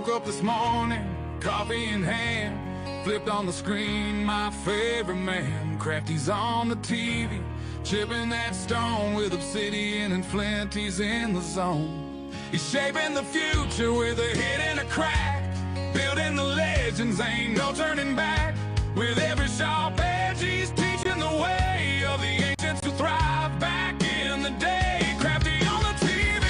Woke up this morning, coffee in hand, flipped on the screen, my favorite man. Crafty's on the TV, chipping that stone with Obsidian and Flint, he's in the zone. He's shaping the future with a hit and a crack, building the legends, ain't no turning back. With every sharp edge, he's teaching the way of the ancients who thrive back in the day. Crafty on the TV,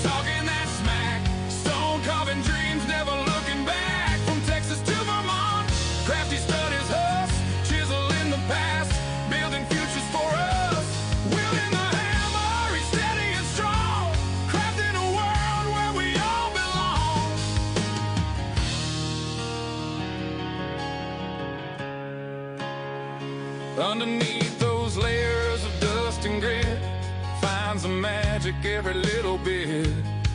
talking that smack, stone carving dreams, never looking back. From Texas to Vermont, Crafty studies us, chiseling the past, building futures for us. Wielding the hammer, he's steady and strong, crafting a world where we all belong. Underneath those layers of dust and grit, finds the magic every little bit.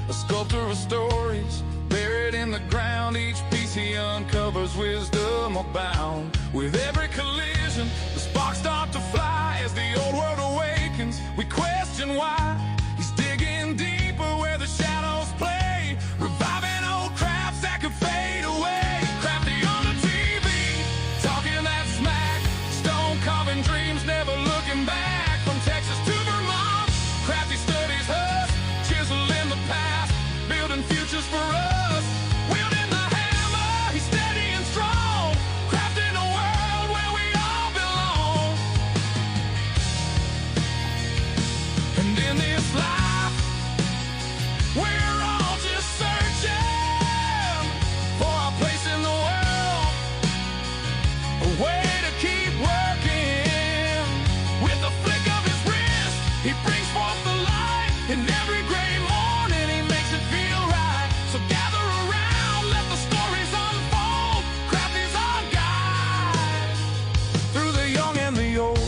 A sculptor of stories, buried in the ground. Each piece he uncovers wisdom abound. With every collision, the sparks start to fly. As the old world awakens, we question why. He's digging deeper where the shadows play, reviving old crafts that could fade away. Crafty on the TV, talking that smack, stone carving dreams, never looking back. From Texas to Vermont, Crafty studies us, chiseling the past, building futures for us. Wielding the hammer, he's steady and strong, crafting a world where we all belong. And in this life, we're all just searching for our place in the world, a way to keep working. With the flick of his wrist, he brings forth the light. In every gray morning, he makes it feel right. So gather around, let the stories unfold. Crafty's our guide through the young and the old.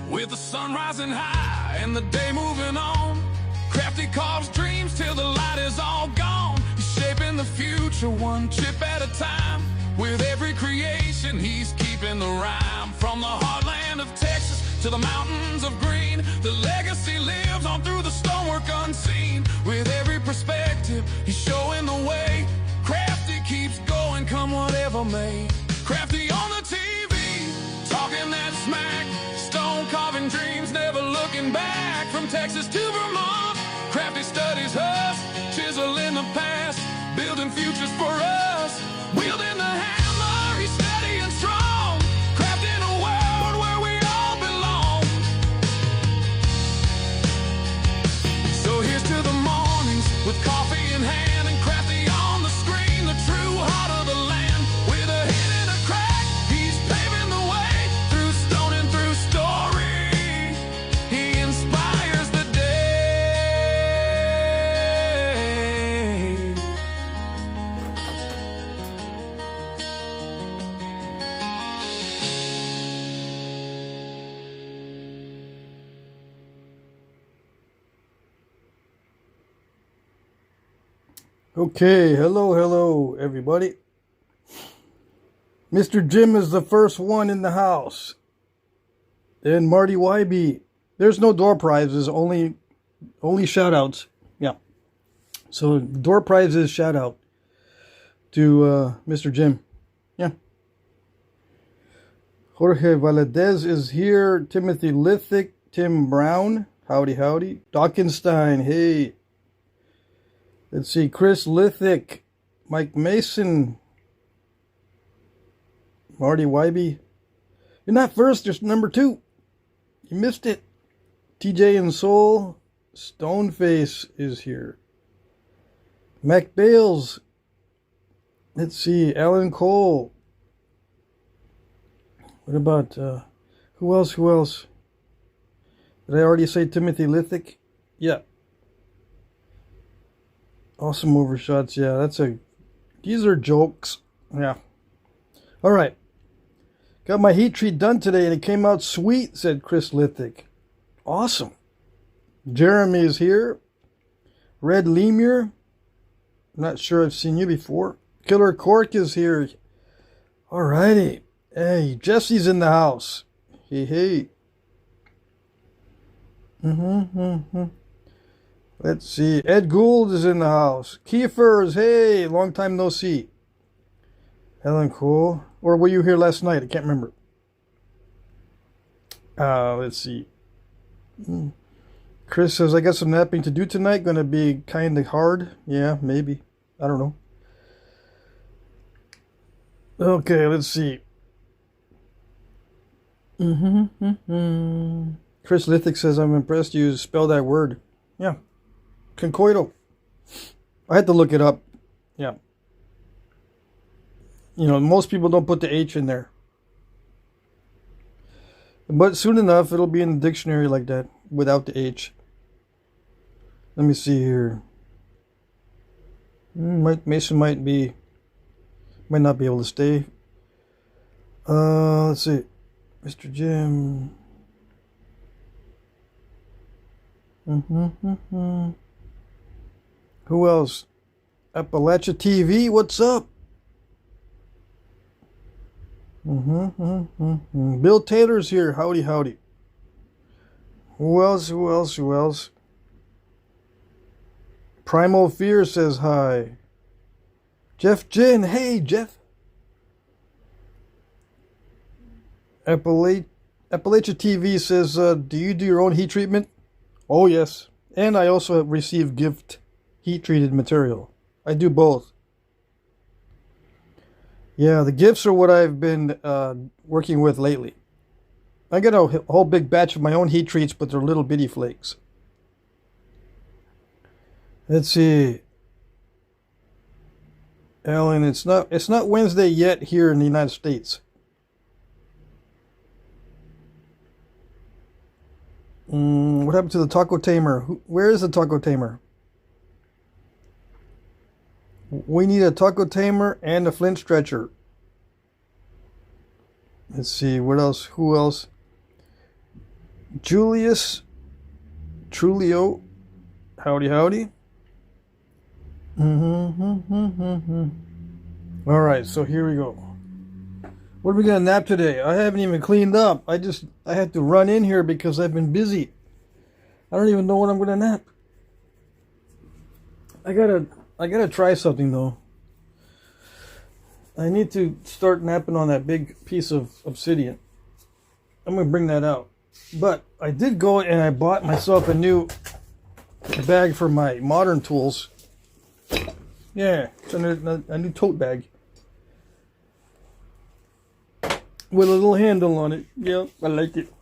With the sun rising high and the day moving on, Crafty carves dreams till the light is all gone. He's shaping the future one chip at a time. With every creation, he's keeping the rhyme. From the heartland of Texas to the mountains of green, the legacy lives on through the stonework unseen. With every perspective, he's showing the way. Crafty keeps going, come whatever may. Crafty on the TV, talking that smack, stone carving dreams, never looking back. From Texas to Vermont, Crafty studies us, chiseling the past, building futures for us. Wielding the hammer, he's steady and strong, crafting a world where we all belong. So here's to the mornings with coffee in hand and Crafty on the screen, the true heart of the land. With a hit and a crack, he's paving the way through stone and through story. He inspires the day. Okay, hello everybody. Mr. Jim is the first one in the house. Then Marty YB. There's no door prizes, only shout outs. Yeah. So door prizes shout out to Mr. Jim. Yeah. Jorge Valadez is here. Timothy Lithic, Tim Brown. Howdy. Dockenstein, hey. Let's see, Chris Lithic, Mike Mason, Marty Wybe. You're not first, you're number 2. You missed it. TJ and Soul, Stoneface is here. Mac Bales. Let's see, Alan Cole. What about, who else? Did I already say Timothy Lithic? Yeah. Awesome overshots, yeah, these are jokes, yeah. Alright, got my heat treat done today and it came out sweet, said Chris Lithic. Awesome. Jeremy is here. Red Lemur, not sure I've seen you before. Killer Cork is here. Alrighty. Hey, Jesse's in the house. Hey. Let's see. Ed Gould is in the house. Kiefer's, hey, long time no see. Helen Cole. Or were you here last night? I can't remember. Let's see. Chris says, I got some napping to do tonight. Gonna be kind of hard. Yeah, maybe. I don't know. Okay, let's see. Chris Lithic says, I'm impressed you spell that word. Yeah. Concoital. I had to look it up. Yeah. You know, most people don't put the H in there. But soon enough, it'll be in the dictionary like that, without the H. Let me see here. Mason might not be able to stay. Let's see. Mr. Jim. Who else? Appalachia TV, what's up? Bill Taylor's here. Howdy. Who else? Primal Fear says hi. Jeff Jin, hey Jeff. Appalachia TV says, do you do your own heat treatment? Oh yes. And I also have received gift heat treated material. I do both. Yeah, the gifts are what I've been working with lately. I get a whole big batch of my own heat treats, but they're little bitty flakes. Let's see. Alan, it's not Wednesday yet here in the United States. What happened to the Taco Tamer? Where is the Taco Tamer? We need a Taco Tamer and a Flint Stretcher. Let's see, what else? Who else? Julius Trulio. Howdy. Alright, so here we go. What are we gonna nap today? I haven't even cleaned up. I had to run in here because I've been busy. I don't even know what I'm gonna nap. I gotta try something though. I need to start napping on that big piece of obsidian. I'm gonna bring that out. But I did go and I bought myself a new bag for my modern tools. Yeah, it's a new tote bag. With a little handle on it. Yep, I like it.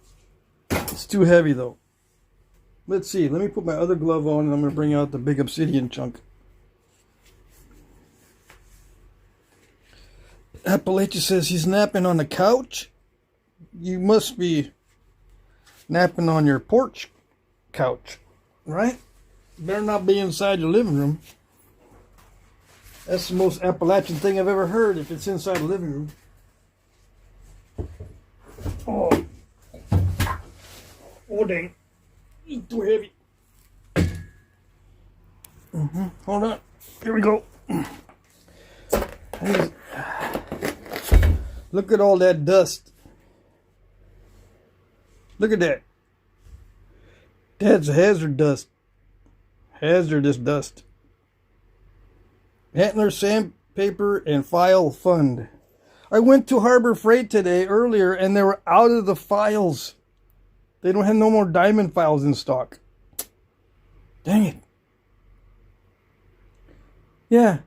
It's too heavy though. Let's see, let me put my other glove on and I'm gonna bring out the big obsidian chunk. Appalachia says he's napping on the couch. You must be napping on your porch couch, right? Better not be inside your living room. That's the most Appalachian thing I've ever heard, if it's inside the living room. Oh dang. It's too heavy. Hold on. Here we go. Look at all that dust. Look at that. That's hazard dust. Hazardous dust. Antler sandpaper and file fund. I went to Harbor Freight today earlier and they were out of the files. They don't have no more diamond files in stock. Dang it. Yeah.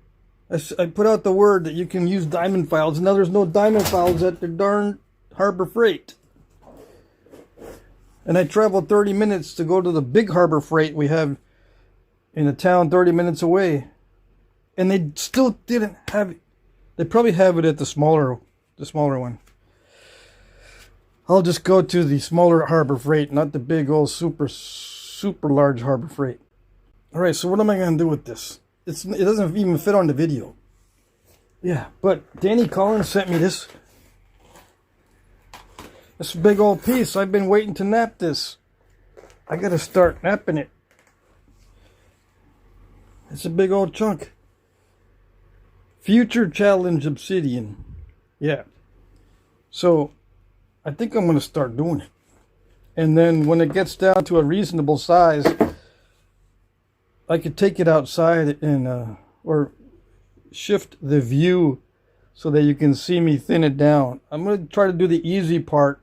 I put out the word that you can use diamond files, and now there's no diamond files at the darn Harbor Freight. And I traveled 30 minutes to go to the big Harbor Freight we have in a town 30 minutes away. And they still didn't have it. They probably have it at the smaller one. I'll just go to the smaller Harbor Freight, not the big old super large Harbor Freight. Alright, so what am I going to do with this? It doesn't even fit on the video. Yeah, but Danny Collins sent me this. This big old piece. I've been waiting to nap this. I gotta start napping it. It's a big old chunk. Future Challenge Obsidian. Yeah. So I think I'm going to start doing it. And then when it gets down to a reasonable size, I could take it outside and or shift the view so that you can see me thin it down. I'm going to try to do the easy part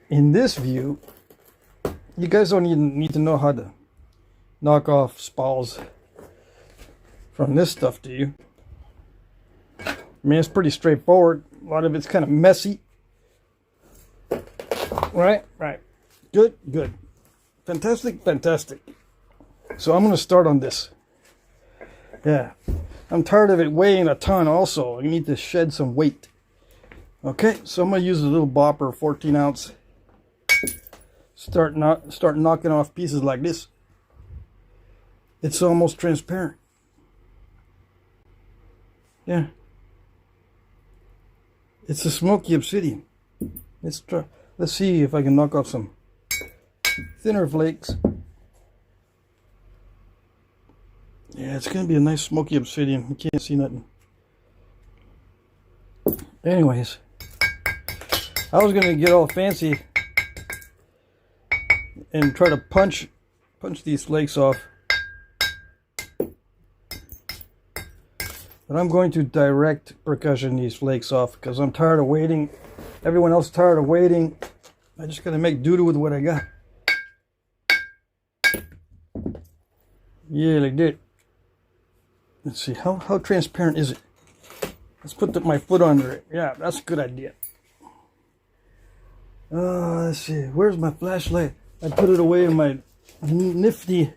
in this view. You guys don't even need to know how to knock off spalls from this stuff, do you? I mean, it's pretty straightforward. A lot of it's kind of messy. Right. Good. Fantastic. So I'm going to start on this. Yeah. I'm tired of it weighing a ton also. I need to shed some weight. Okay, so I'm going to use a little bopper, 14 ounce. Start knocking off pieces like this. It's almost transparent. Yeah. It's a smoky obsidian. Let's see if I can knock off some thinner flakes. Yeah, it's going to be a nice smoky obsidian. You can't see nothing. Anyways, I was going to get all fancy and try to punch these flakes off. But I'm going to direct percussion these flakes off because I'm tired of waiting. Everyone else is tired of waiting. I just got to make do with what I got. Yeah, like that. Let's see, how transparent is it? Let's put my foot under it. Yeah, that's a good idea. Let's see, where's my flashlight? I put it away in my nifty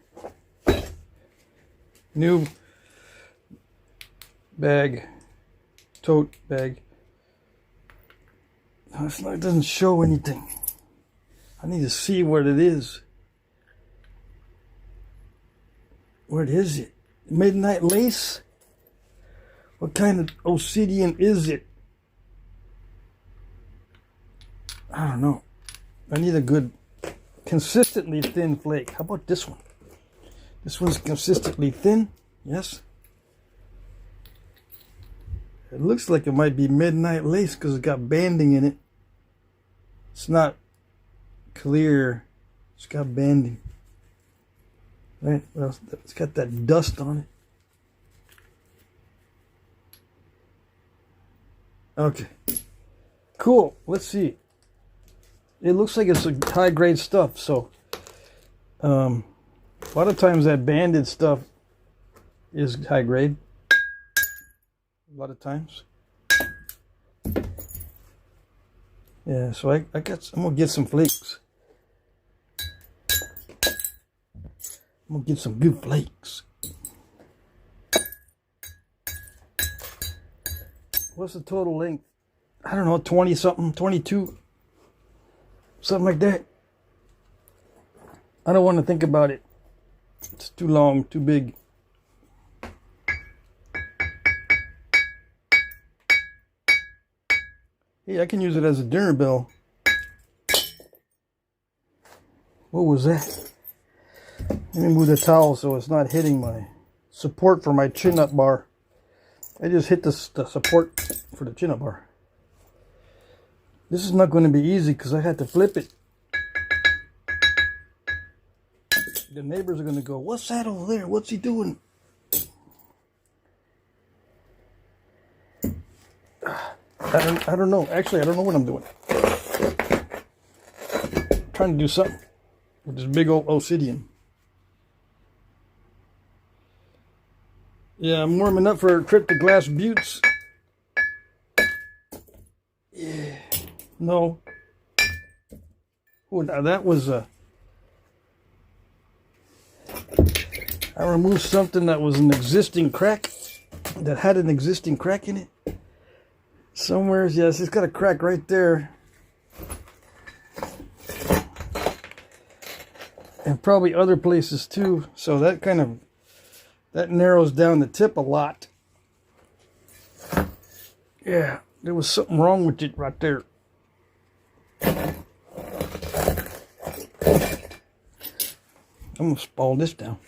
new bag, tote bag. No, it doesn't show anything. I need to see what it is. What is it? Midnight lace? What kind of obsidian is it? I don't know. I need a good, consistently thin flake. How about this one? This one's consistently thin. Yes. It looks like it might be midnight lace because it's got banding in it. It's not clear. It's got banding. Right? Well, it's got that dust on it. Okay. Cool. Let's see. It looks like it's a high grade stuff. So, a lot of times that banded stuff is high grade. A lot of times. Yeah, so I'm gonna get some flakes. I'm gonna get some good flakes. What's the total length? I don't know, 20 something, 22. Something like that. I don't want to think about it. It's too long, too big. Hey, I can use it as a dinner bell. What was that? Let me move the towel so it's not hitting my support for my chin-up bar. I just hit the support for the chin-up bar. This is not going to be easy because I had to flip it. The neighbors are going to go, "What's that over there? What's he doing?" I don't know. Actually, I don't know what I'm doing. I'm trying to do something with this big old obsidian. Yeah, I'm warming up for a trip to Glass Buttes. Yeah. No. Oh, now that was I removed something that was an existing crack, that had an existing crack in it. Somewhere, yes, it's got a crack right there. And probably other places too. So that narrows down the tip a lot. Yeah, there was something wrong with it right there. I'm gonna spall this down.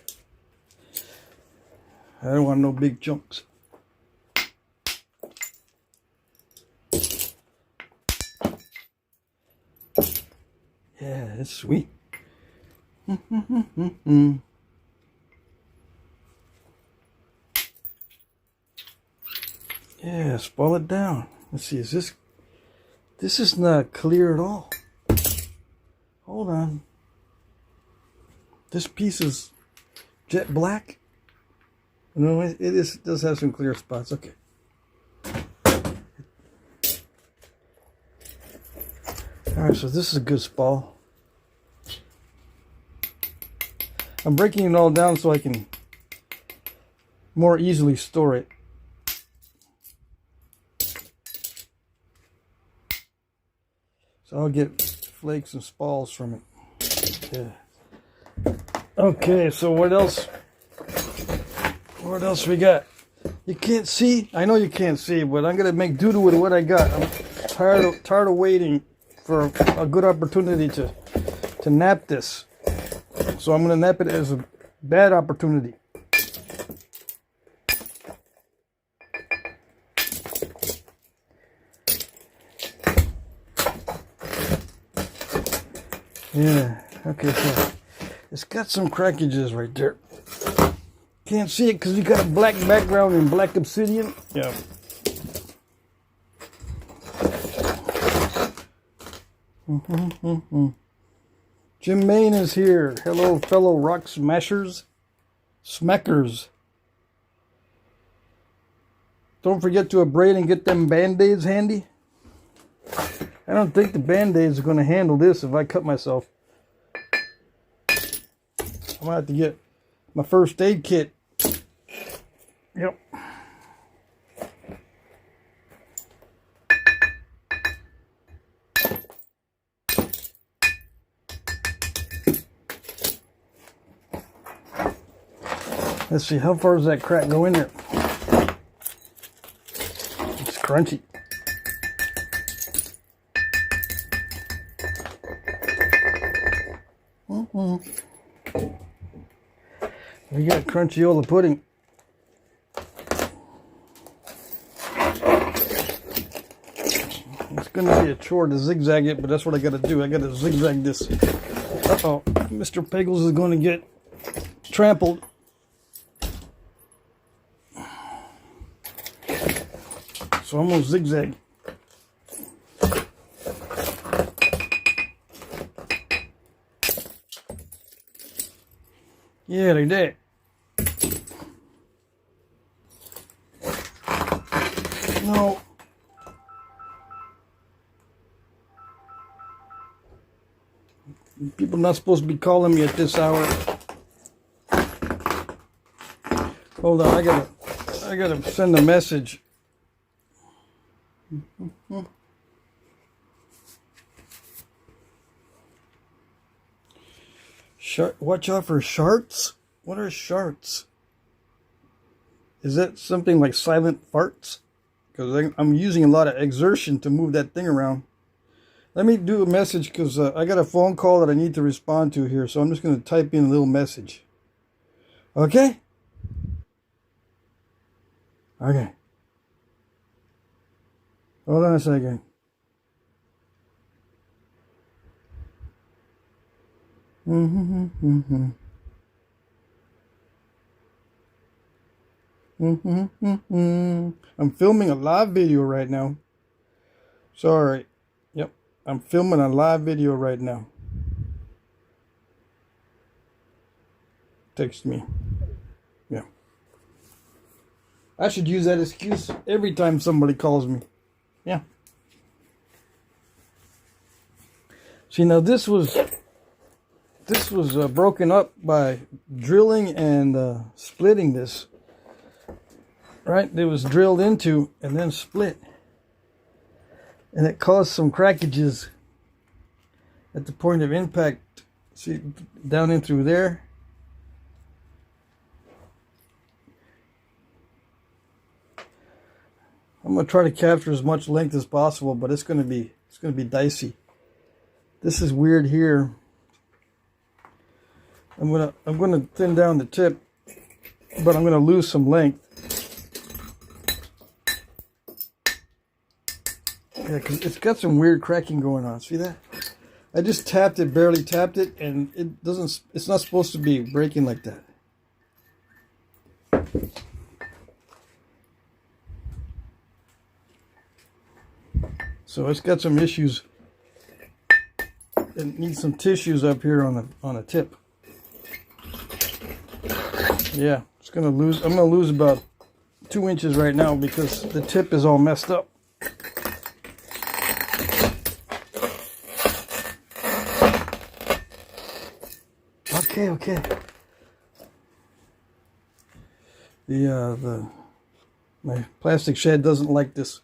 I don't want no big chunks. Yeah, it's sweet. Yeah, spall it down. Let's see, is this is not clear at all. Hold on. This piece is jet black. No, it does have some clear spots. Okay. Alright, so this is a good spall. I'm breaking it all down so I can more easily store it. So I'll get flakes and spalls from it. Yeah. Okay, so what else? What else we got? You can't see? I know you can't see, but I'm gonna make do with what I got. I'm tired of waiting for a good opportunity to nap this. So I'm gonna nap it as a bad opportunity. Yeah, okay, so it's got some crackages right there. Can't see it because you got a black background and black obsidian. Yeah. Jim Main is here. Hello, fellow rock smashers. Smackers. Don't forget to abrade and get them band-aids handy. I don't think the band-aids are going to handle this if I cut myself. I'm going to have to get my first aid kit. Yep. Let's see, how far does that crack go in there? It's crunchy. We got crunchy-ola pudding. It's going to be a chore to zigzag it, but that's what I got to do. I got to zigzag this. Uh-oh, Mr. Piggles is going to get trampled. So I'm going to zigzag. Yeah, they did. No. People not supposed to be calling me at this hour. Hold on, I gotta send a message. Watch out for sharts? What are sharts? Is that something like silent farts? Because I'm using a lot of exertion to move that thing around. Let me do a message because I got a phone call that I need to respond to here. So I'm just going to type in a little message. Okay? Okay. Hold on a second. I'm filming a live video right now. Sorry. Yep. I'm filming a live video right now. Text me. Yeah. I should use that excuse every time somebody calls me. Yeah. See, now this was broken up by drilling and splitting this. Right? It was drilled into and then split. And it caused some crackages at the point of impact. See, down in through there. I'm going to try to capture as much length as possible, but it's going to be dicey. This is weird here. I'm gonna thin down the tip, but I'm gonna lose some length. Yeah, 'cause it's got some weird cracking going on. See that? I just tapped it, barely tapped it, and it doesn't, it's not supposed to be breaking like that. So it's got some issues. It needs some tissues up here on the tip. Yeah, it's gonna lose. I'm gonna lose about 2 inches right now because the tip is all messed up. Okay. My plastic shed doesn't like this.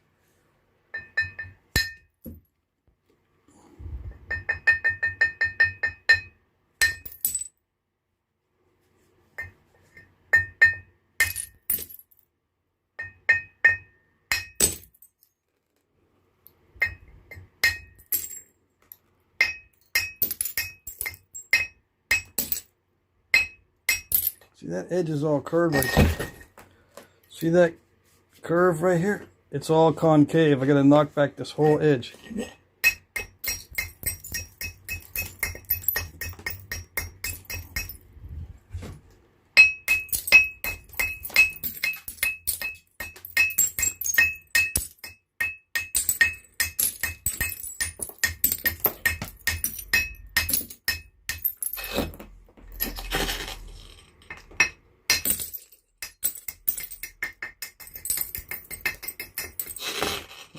See, that edge is all curved right there. See that curve right here? It's all concave. I gotta knock back this whole edge.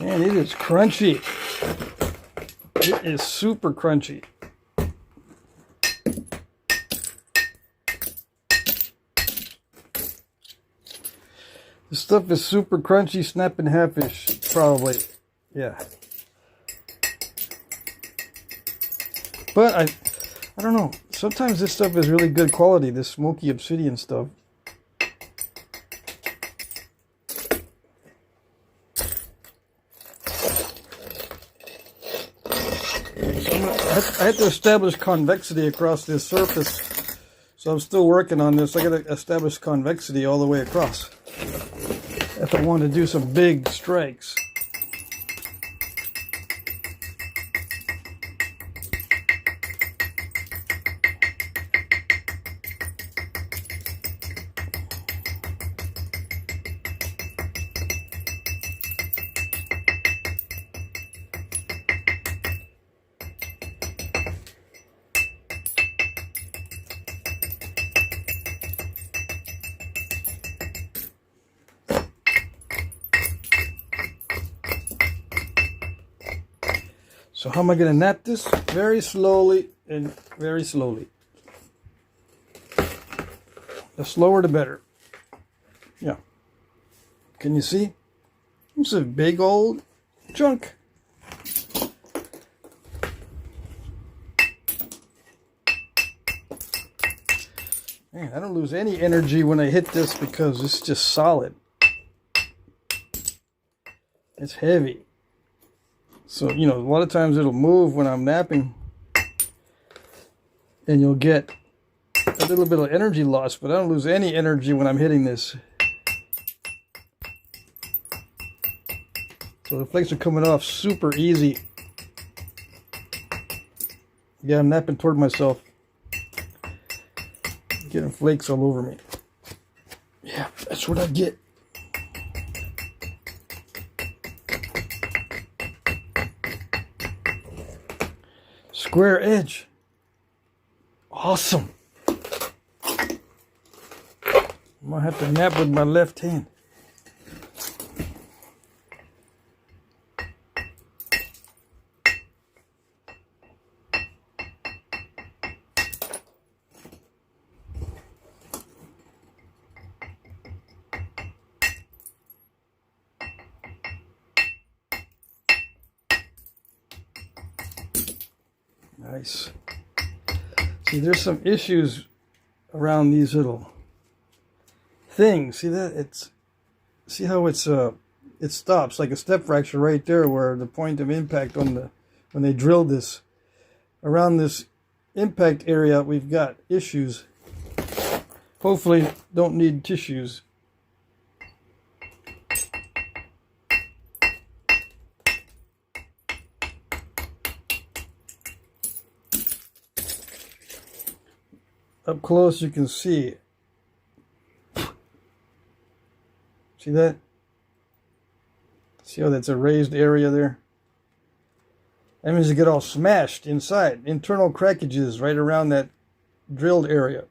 Man, it is crunchy. It is super crunchy. This stuff is super crunchy, snap in half-ish, probably. Yeah. But I don't know. Sometimes this stuff is really good quality, this smoky obsidian stuff. I have to establish convexity across this surface, so I'm still working on this. I got to establish convexity all the way across if I want to do some big strikes. So how am I going to knap this? Very slowly and very slowly. The slower the better. Yeah. Can you see? It's a big old chunk. Man, I don't lose any energy when I hit this because it's just solid. It's heavy. So, you know, a lot of times it'll move when I'm knapping. And you'll get a little bit of energy loss, but I don't lose any energy when I'm hitting this. So the flakes are coming off super easy. Yeah, I'm knapping toward myself. Getting flakes all over me. Yeah, that's what I get. Square edge. Awesome. I'm gonna have to knap with my left hand. Nice. See, there's some issues around these little things. See that? See how it stops like a step fracture right there, where the point of impact on when they drilled this around this impact area, we've got issues. Hopefully, don't need tissues. up close you can see. See that? See how that's a raised area there? That means you get all smashed inside. Internal crackages right around that drilled area.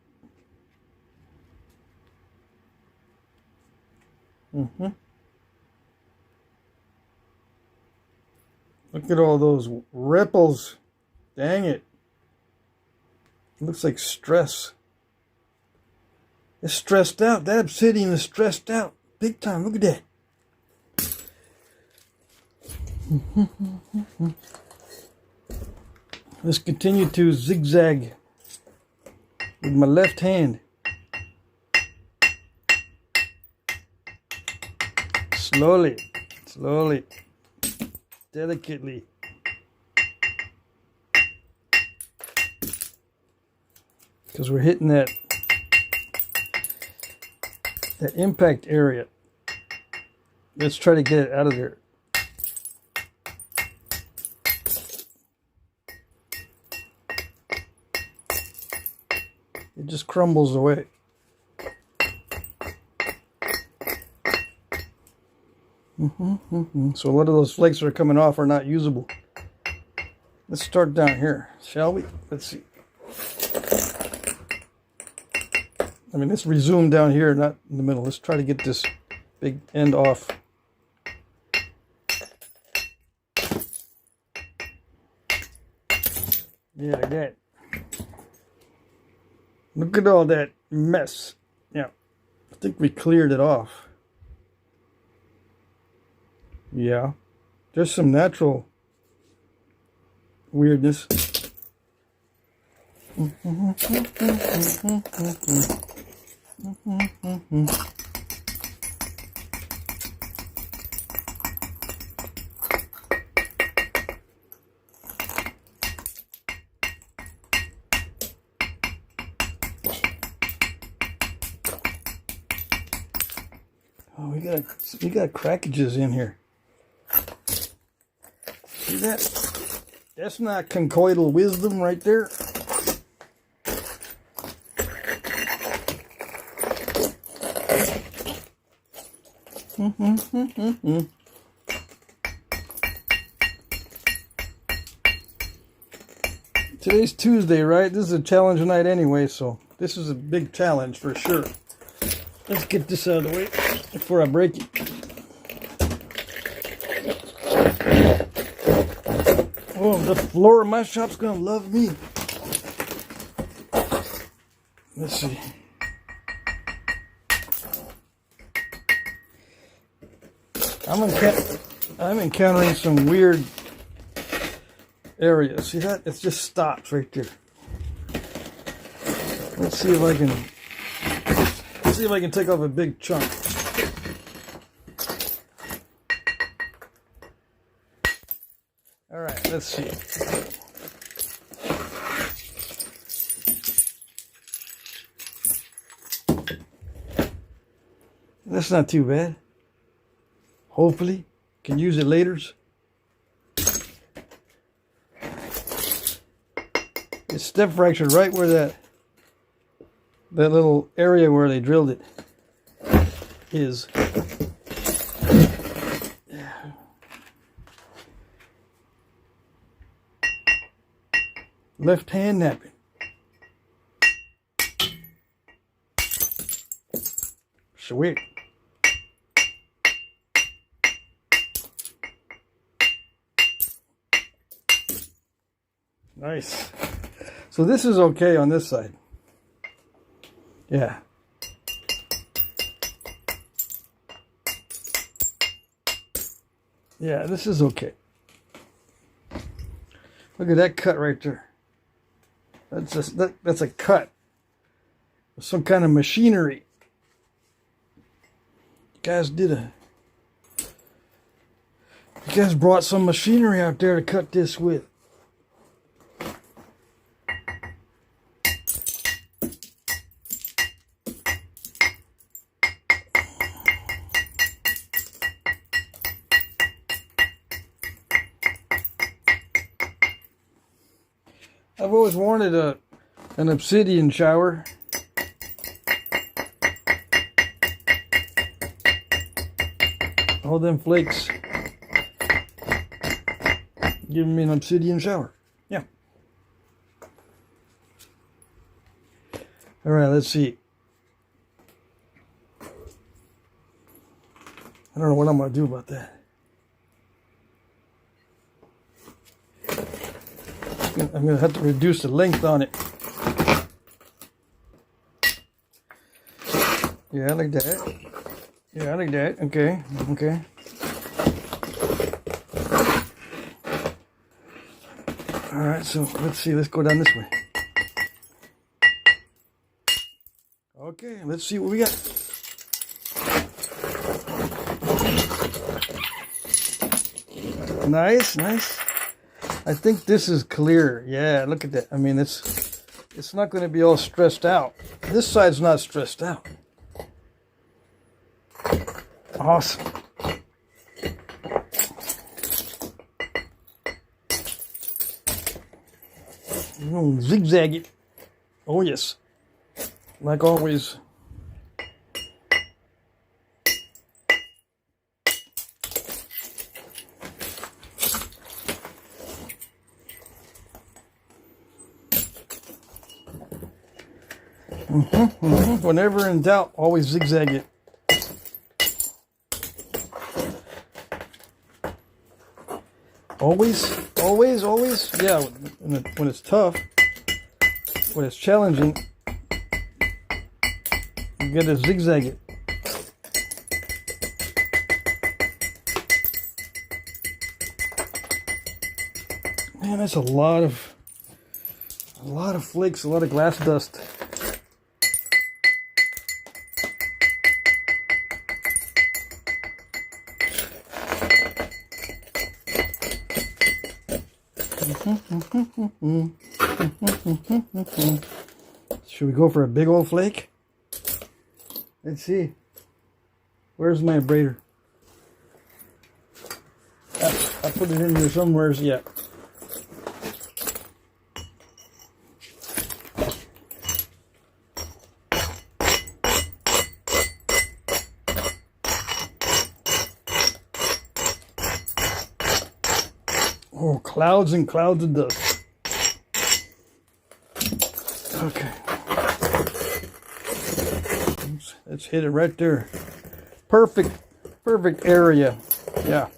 Look at all those ripples. Dang it. It looks like stress. It's stressed out. That obsidian is stressed out. Big time. Look at that. Let's continue to zigzag with my left hand. Slowly, slowly, delicately. Because we're hitting that impact area. Let's try to get it out of there. It just crumbles away. So a lot of those flakes that are coming off are not usable. Let's start down here, shall we? Let's see. I mean, let's resume down here, not in the middle. Let's try to get this big end off. Yeah, like that. Look at all that mess. Yeah, I think we cleared it off. Yeah, there's some natural weirdness. Oh, we got crackages in here. See that? That's not conchoidal wisdom right there. Today's Tuesday, right? This is a challenge night anyway, so this is a big challenge for sure. Let's get this out of the way before I break it. Oh, the floor of my shop's gonna love me. Let's see. I'm encountering some weird areas. See that? It just stops right there. Let's see if I can take off a big chunk. All right, let's see. That's not too bad. Hopefully, can use it later. It's step fractured right where that little area where they drilled it is. Yeah. Left hand napping. Sweet. Nice. So this is okay on this side. Yeah. Yeah, this is okay. Look at that cut right there. That's a cut. Some kind of machinery. You guys brought some machinery out there to cut this with. I've always wanted a An obsidian shower. All them flakes giving me an obsidian shower. Yeah. All right, let's see. I don't know what I'm going to do about that. I'm going to have to reduce the length on it. Yeah, like that. Yeah, like that. Okay, okay. All right, so let's see. Let's go down this way. Okay, let's see what we got. Nice, nice. I think this is clear. Yeah, look at that. I mean, it's not going to be all stressed out. This side's not stressed out. Awesome. Zigzag it. Oh yes. Like always. Whenever in doubt, always zigzag it. Always. Yeah, when it's tough, when it's challenging, you gotta zigzag it. Man, that's a lot of flakes, a lot of glass dust. Should we go for a big old flake? Let's see. Where's my abrader? I put it in here somewhere. Yeah. Oh, clouds and clouds of dust. Okay. Let's hit it right there. Perfect area. Yeah.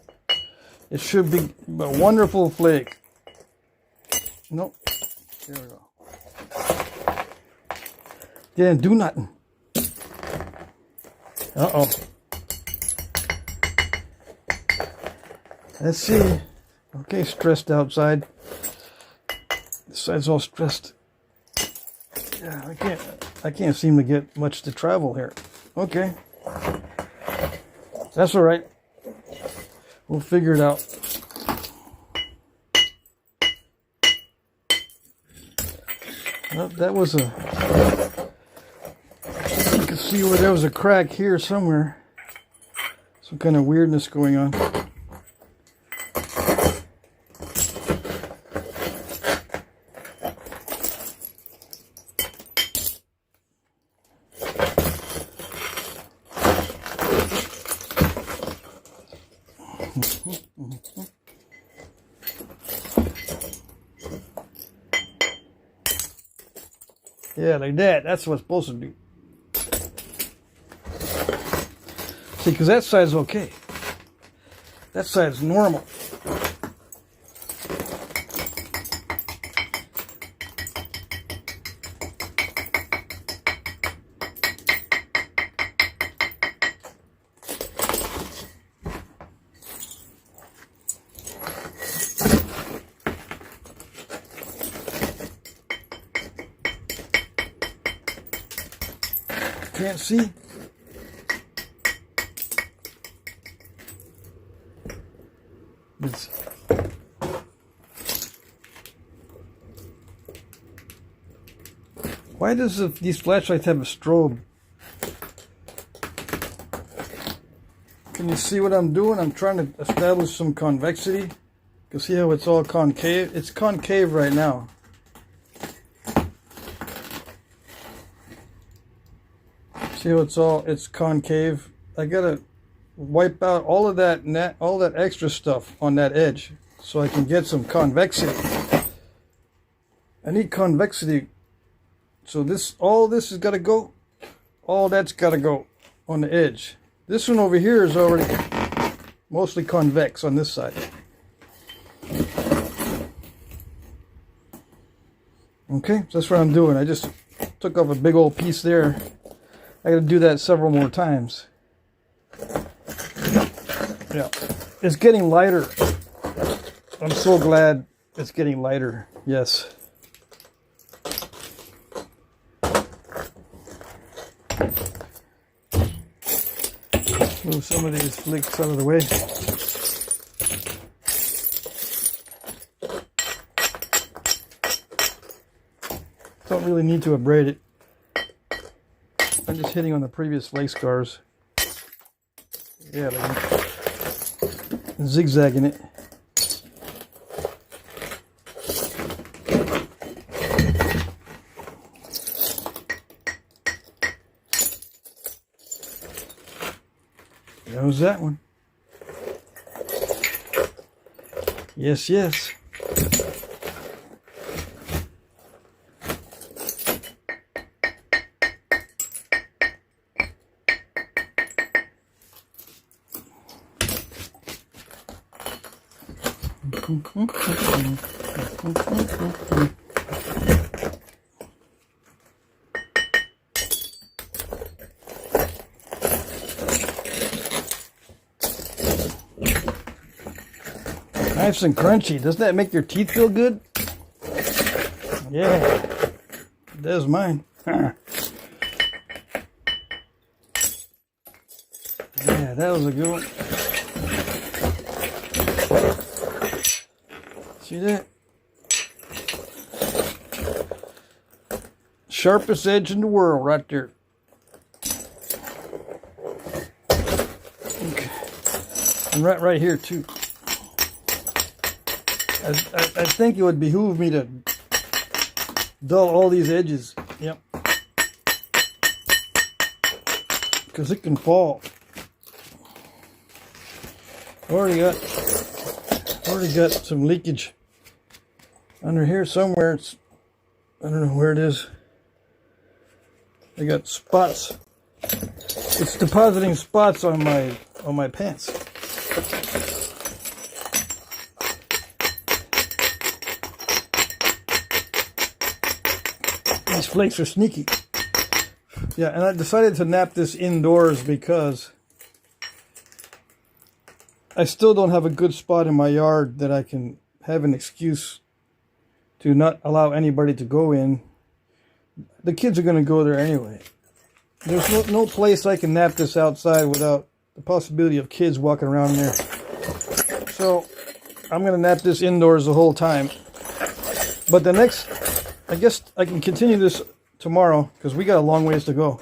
It should be a wonderful flake. Nope. There we go. Didn't do nothing. Uh-oh. Let's see. Okay, stressed outside. This side's all stressed. Yeah, I can't seem to get much to travel here. Okay. That's all right. We'll figure it out. Well, that was you can see where there was a crack here somewhere. Some kind of weirdness going on. Yeah, like that. That's what it's supposed to do. See, because that side's okay. That side's normal. Can't see. Why does these flashlights have a strobe? Can you see what I'm doing? I'm trying to establish some convexity. You can see how it's all concave. It's concave right now. See how it's concave? I gotta wipe out all of that all that extra stuff on that edge so I can get some convexity. I need convexity. So all this has got to go. All that's got to go on the edge. This one over here is already mostly convex on this side. Okay, so that's what I'm doing. I just took off a big old piece there. I got to do that several more times. Yeah, it's getting lighter. I'm so glad it's getting lighter. Yes. Move some of these flicks out of the way. Don't really need to abrade it. I'm just hitting on the previous flake scars. Yeah, like zigzagging it. There's that one. Yes, yes. Nice and crunchy. Doesn't that make your teeth feel good? Yeah, it does mine. Yeah, that was a good one. See that? Sharpest edge in the world right there. Okay. And right here too. I think it would behoove me to dull all these edges. Yep. Because it can fall. Already got some leakage under here somewhere. I don't know where it is. I got spots. It's depositing spots on my pants. These flakes are sneaky. Yeah, and I decided to nap this indoors because I still don't have a good spot in my yard that I can have an excuse to not allow anybody to go in. The kids are going to go there anyway. There's no place I can nap this outside without the possibility of kids walking around there. So I'm going to nap this indoors the whole time. But I guess I can continue this tomorrow because we got a long ways to go.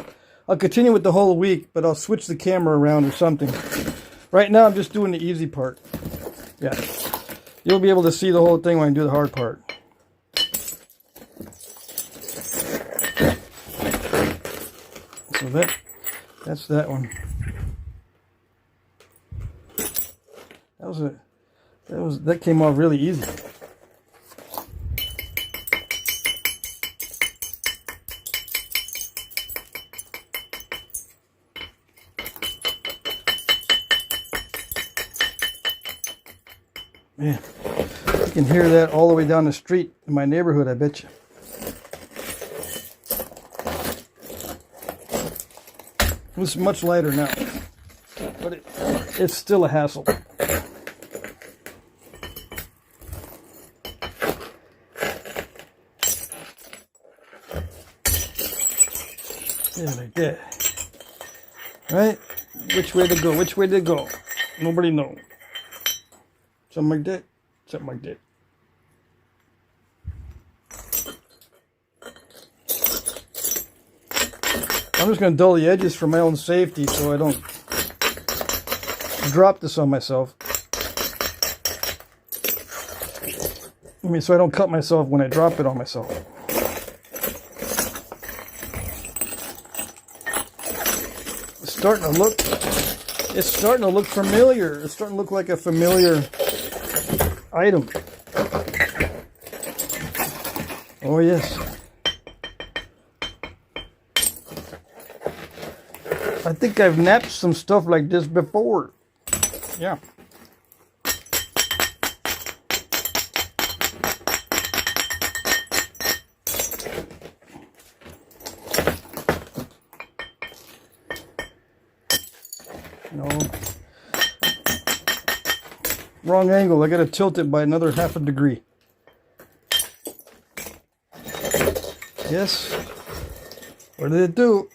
I'll continue with the whole week, but I'll switch the camera around or something. Right now I'm just doing the easy part. Yeah. You'll be able to see the whole thing when I do the hard part. So that's that one. That came off really easy. Man, you can hear that all the way down the street in my neighborhood, I bet you. It's much lighter now, but it's still a hassle. Yeah, like that. Right? Which way to go? Which way to go? Nobody knows. Something like that. Something like that. I'm just going to dull the edges for my own safety so I don't drop this on myself. I mean, so I don't cut myself when I drop it on myself. starting to look familiar. It's starting to look like a familiar item. Oh yes. I think I've napped some stuff like this before. Yeah. No. Wrong angle. I gotta tilt it by another half a degree. Yes. What did it do?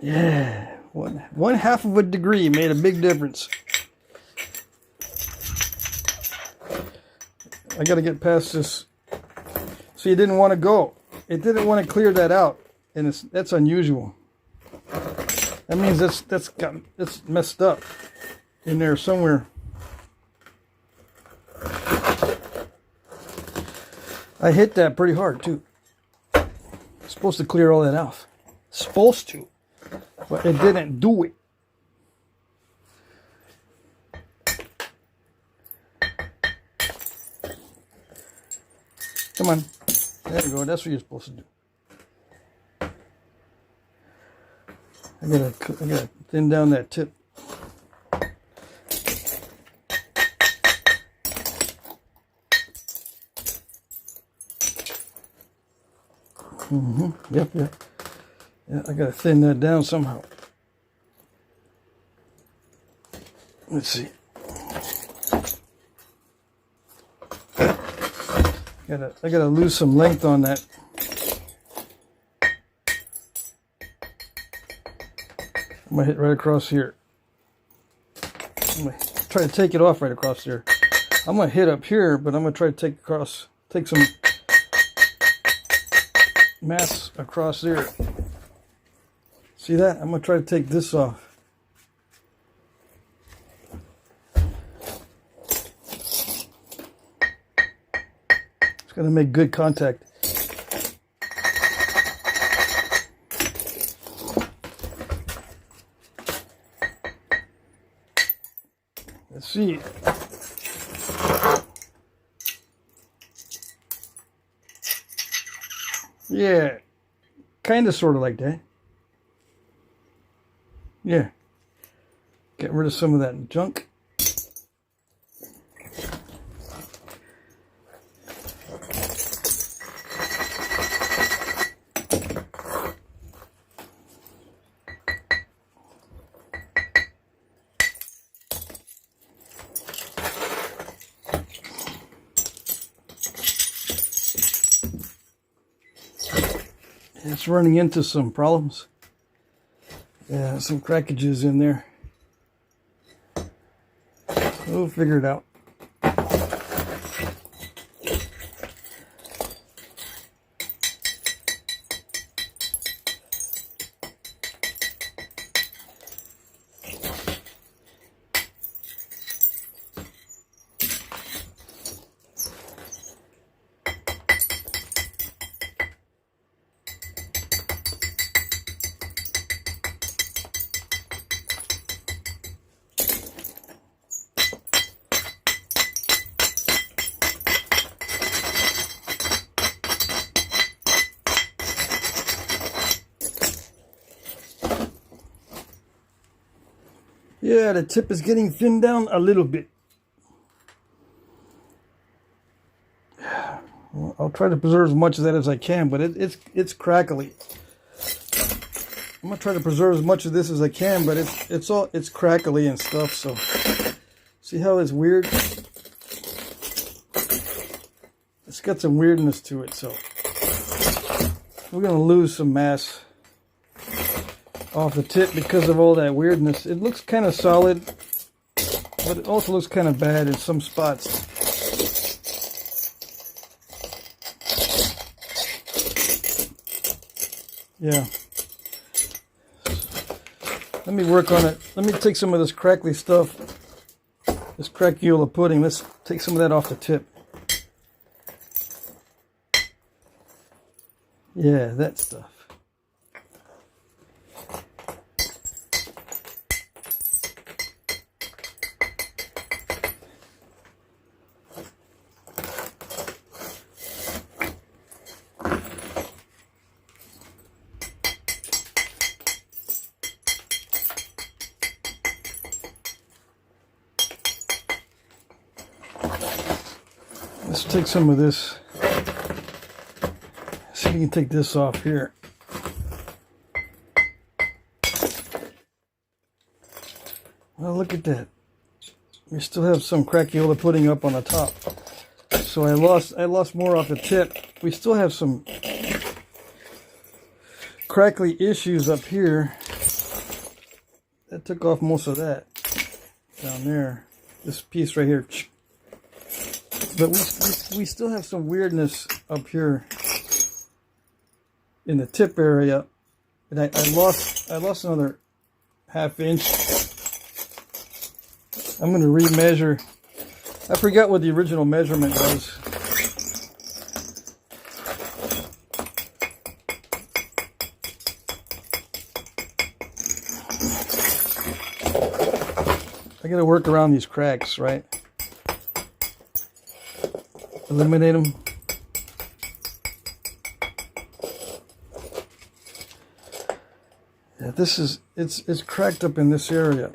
Yeah. One half of a degree made a big difference. I gotta get past this. See, it didn't want to go. It didn't want to clear that out, and that's unusual. That means it's messed up in there somewhere. I hit that pretty hard too. It's supposed to clear all that out. Supposed to, but it didn't do it. Come on. There you go. That's what you're supposed to do. I gotta thin down that tip. Yep. Yeah, I gotta thin that down somehow. Let's see. I gotta lose some length on that. I'm gonna hit right across here. I'm gonna try to take it off right across there. I'm gonna hit up here, but I'm gonna try to take some mass across there. See that? I'm gonna try to take this off. It's gonna make good contact. Let's see. Yeah, kind of, sort of like that. Yeah. Get rid of some of that junk. It's running into some problems. Yeah, some crackages in there. We'll figure it out. Yeah, the tip is getting thinned down a little bit. Well, I'll try to preserve as much of that as I can, but it's crackly. I'm gonna try to preserve as much of this as I can, but it's crackly and stuff. So see how it's weird? It's got some weirdness to it. So we're gonna lose some mass off the tip because of all that weirdness. It looks kind of solid, but it also looks kind of bad in some spots. Yeah. Let me work on it. Let me take some of this crackly stuff, this crackula pudding. Let's take some of that off the tip. Yeah, that stuff. Let's take some of this. See if we can take this off here. Well, look at that. We still have some crackiola pudding up on the top. So I lost more off the tip. We still have some crackly issues up here. That took off most of that down there. This piece right here. But we still have some weirdness up here in the tip area. And I lost another ½ inch. I'm going to remeasure. I forgot what the original measurement was. I got to work around these cracks, right? Eliminate them. Yeah, this is it's cracked up in this area.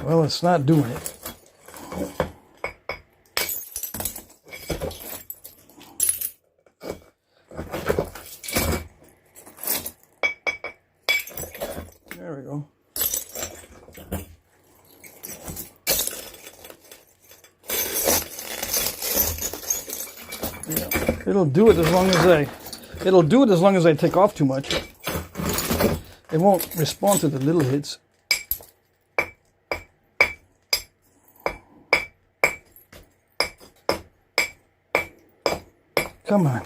Well, it's not doing it. There we go. Yeah, it'll do it as long as I take off too much. It won't respond to the little hits. Come on.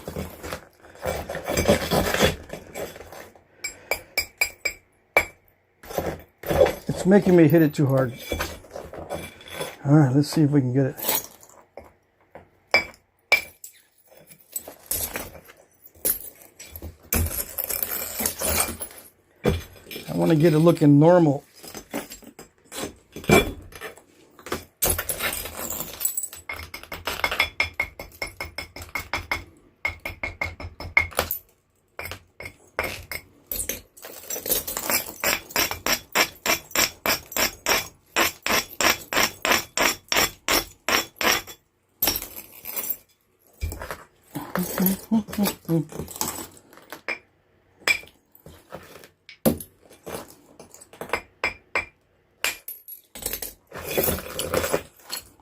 It's making me hit it too hard. All right, let's see if we can get it. I want to get it looking normal.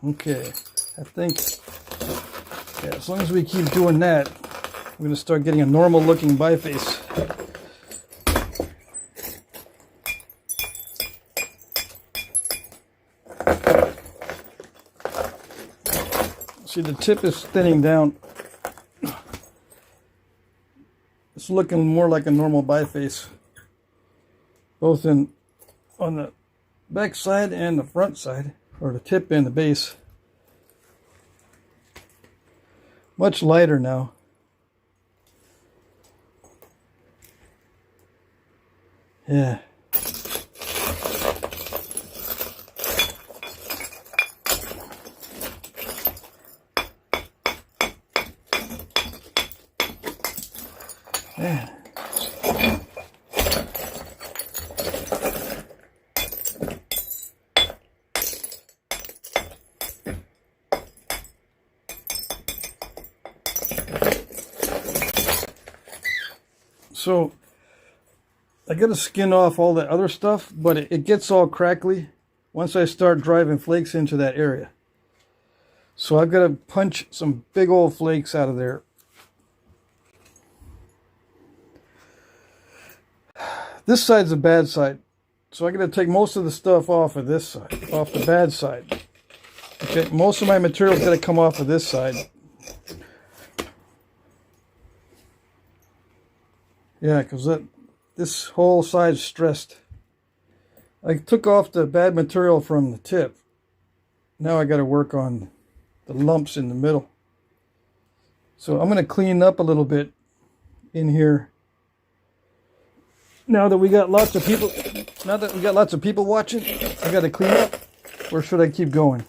Okay, I think as long as we keep doing that, we're going to start getting a normal looking biface. See, the tip is thinning down. It's looking more like a normal biface, both on the back side and the front side, or the tip and the base. Much lighter now. Yeah. Yeah. So I gotta skin off all that other stuff, but it gets all crackly once I start driving flakes into that area. So I've got to punch some big old flakes out of there. This side's the bad side. So I'm going to take most of the stuff off of this side, off the bad side. Okay, most of my material's got to come off of this side. Yeah, because this whole side's stressed. I took off the bad material from the tip. Now I got to work on the lumps in the middle. So I'm going to clean up a little bit in here. Now that we got lots of people, watching, I got to clean up. Or should I keep going?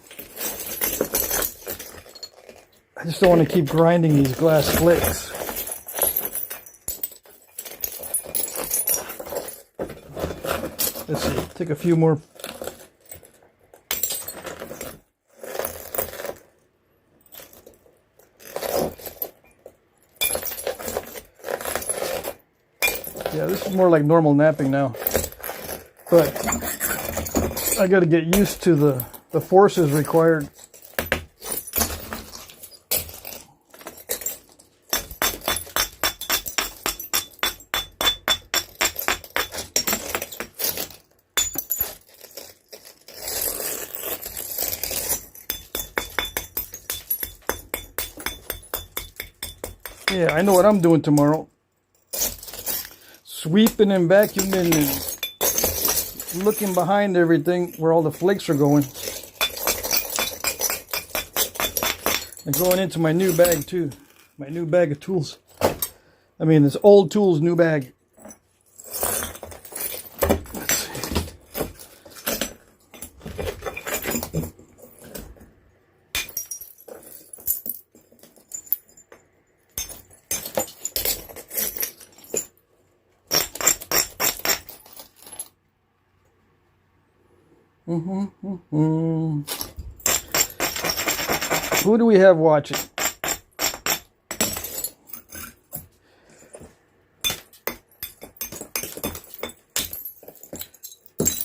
I just don't want to keep grinding these glass flakes. Let's see, take a few more. Yeah, this is more like normal knapping now. But I got to get used to the forces required. Yeah, I know what I'm doing tomorrow. Sweeping and vacuuming and looking behind everything where all the flakes are going. And going into my new bag too. My new bag of tools. I mean, it's old tools, new bag. Let's see. Who do we have watching?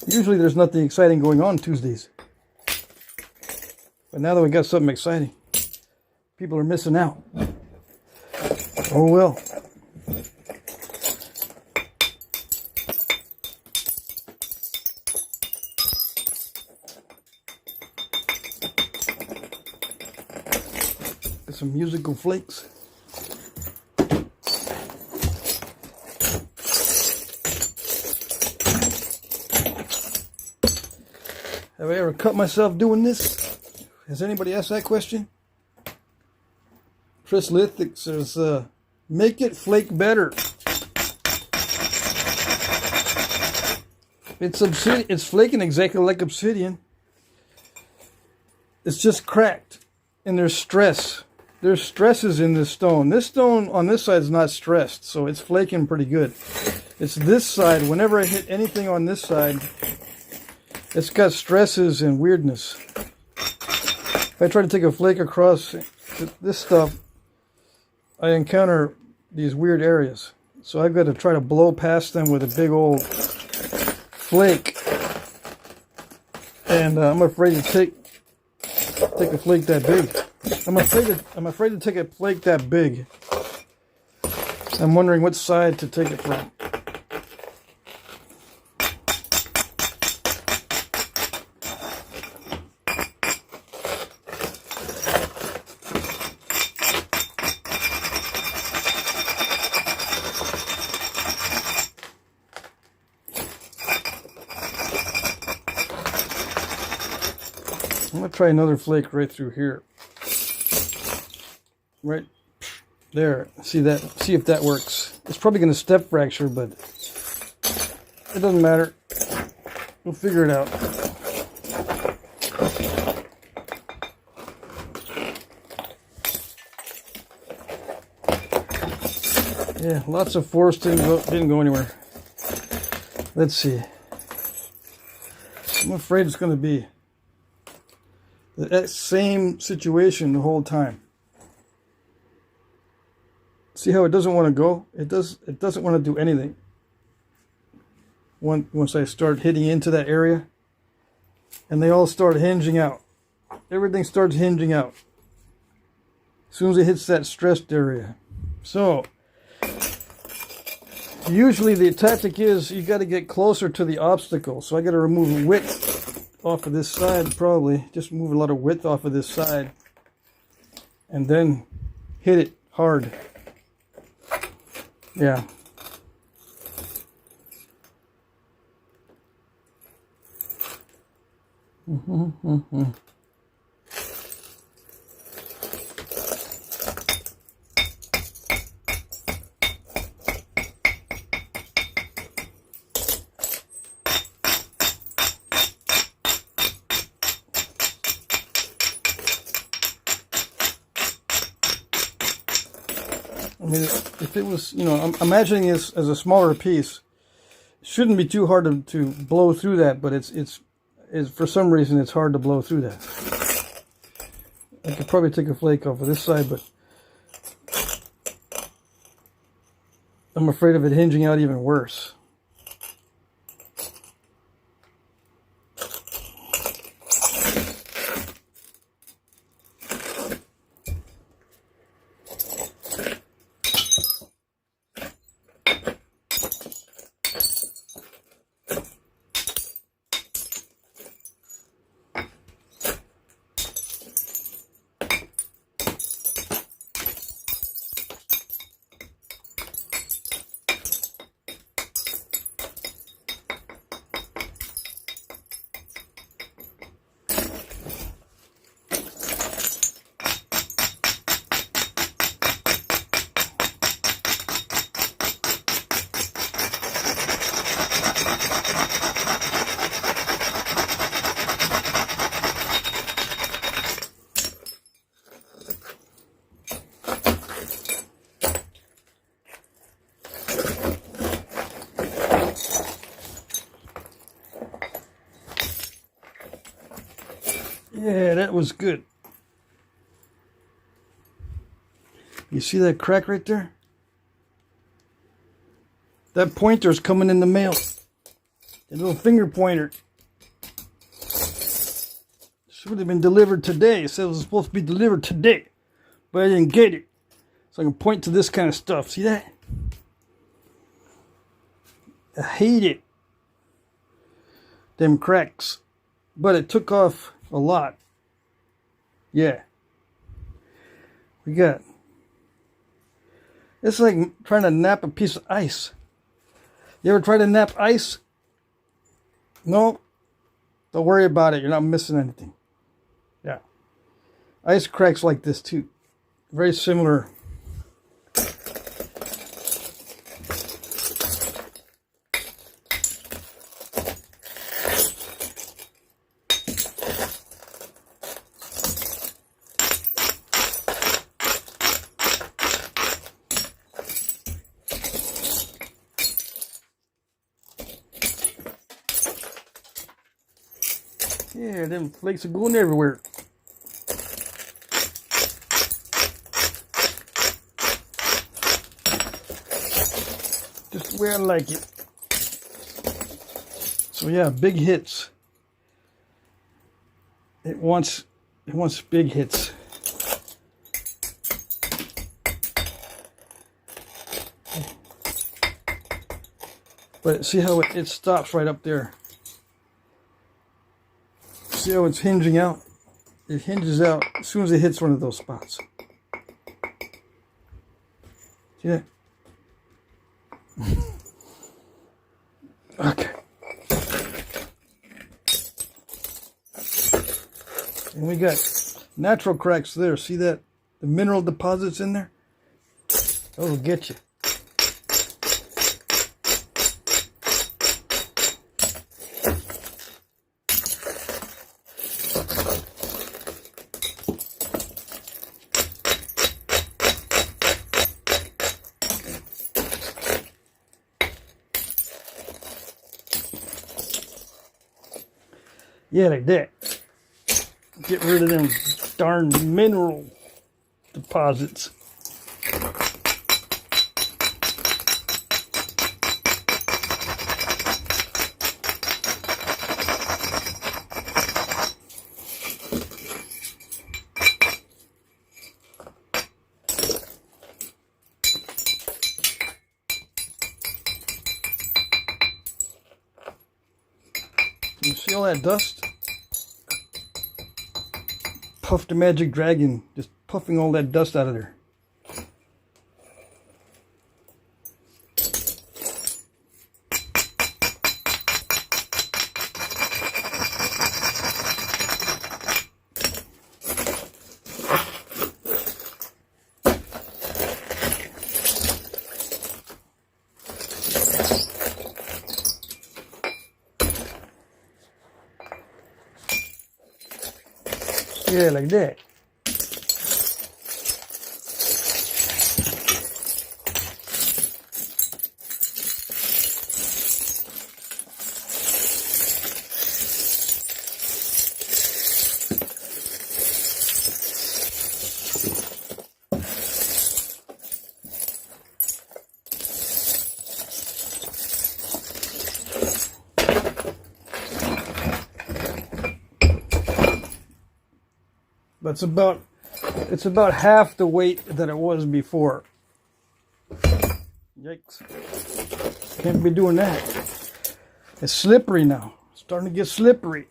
Usually there's nothing exciting going on Tuesdays. But now that we got something exciting, people are missing out. Oh well. Some musical flakes. Have I ever cut myself doing this? Has anybody asked that question? Chris Lithic says, make it flake better. It's obsidian. It's flaking exactly like obsidian. It's just cracked, and there's stress. There's stresses in this stone. This stone on this side is not stressed, so it's flaking pretty good. It's this side. Whenever I hit anything on this side, it's got stresses and weirdness. If I try to take a flake across this stuff, I encounter these weird areas. So I've got to try to blow past them with a big old flake. And I'm afraid to take a flake that big. I'm afraid to take a flake that big. I'm wondering what side to take it from. I'm going to try another flake right through here. Right there. See that? See if that works. It's probably going to step fracture, but it doesn't matter. We'll figure it out. Yeah, lots of force didn't go anywhere. Let's see. I'm afraid it's going to be that same situation the whole time. See how it doesn't want to go? It doesn't want to do anything. Once I start hitting into that area, and they all start hinging out. Everything starts hinging out. as soon as it hits that stressed area. So usually the tactic is you got to get closer to the obstacle. So I got to remove width off of this side, probably. Just move a lot of width off of this side. And then hit it hard. Yeah. I mean, if it was, you know, I'm imagining this as a smaller piece, it shouldn't be too hard to blow through that, but it's for some reason it's hard to blow through that. I could probably take a flake off of this side, but I'm afraid of it hinging out even worse. Yeah, that was good. You see that crack right there? That pointer's coming in the mail. The little finger pointer. Should have been delivered today. It said it was supposed to be delivered today, but I didn't get it. So I can point to this kind of stuff. See that? I hate it. Them cracks. But it took off a lot. Yeah. We got. It's like trying to nap a piece of ice. You ever try to nap ice? No. Don't worry about it. You're not missing anything. Yeah. Ice cracks like this too. Very similar. Yeah, them flakes are going everywhere. Just the way I like it. So yeah, big hits. It wants big hits. But see how it stops right up there. See how it's hinging out? It hinges out as soon as it hits one of those spots. See that? Okay. And we got natural cracks there. See that? The mineral deposits in there? That'll get you. Yeah, like that. Get rid of them darn mineral deposits. that dust? Puff the magic dragon, just puffing all that dust out of there. Yeah, like that. But it's about half the weight that it was before. Yikes. Can't be doing that. It's slippery now. It's starting to get slippery.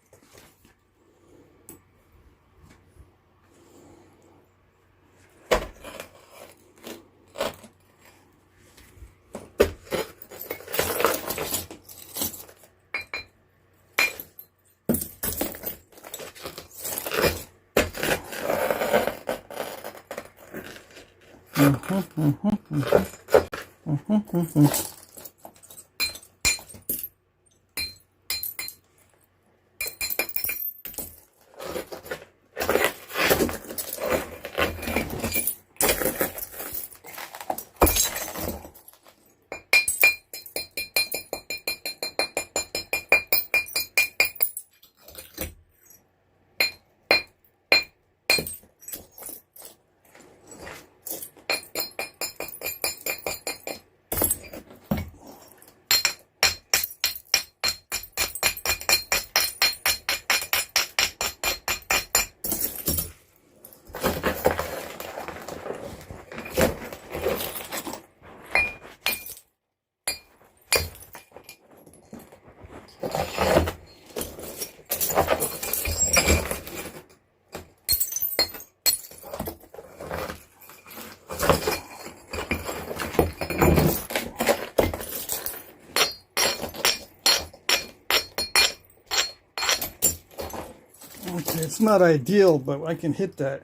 Okay, it's not ideal, but I can hit that.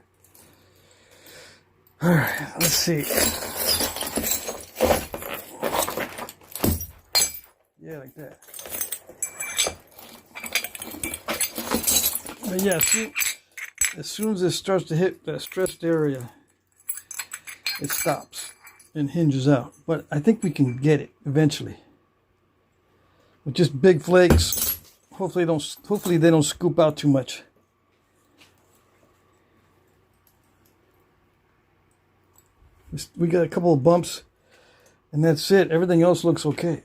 All right, let's see. Yeah, like that. But yeah, see, as soon as it starts to hit that stretched area, it stops and hinges out. But I think we can get it eventually. With just big flakes, hopefully they don't scoop out too much. We got a couple of bumps, and that's it. Everything else looks okay.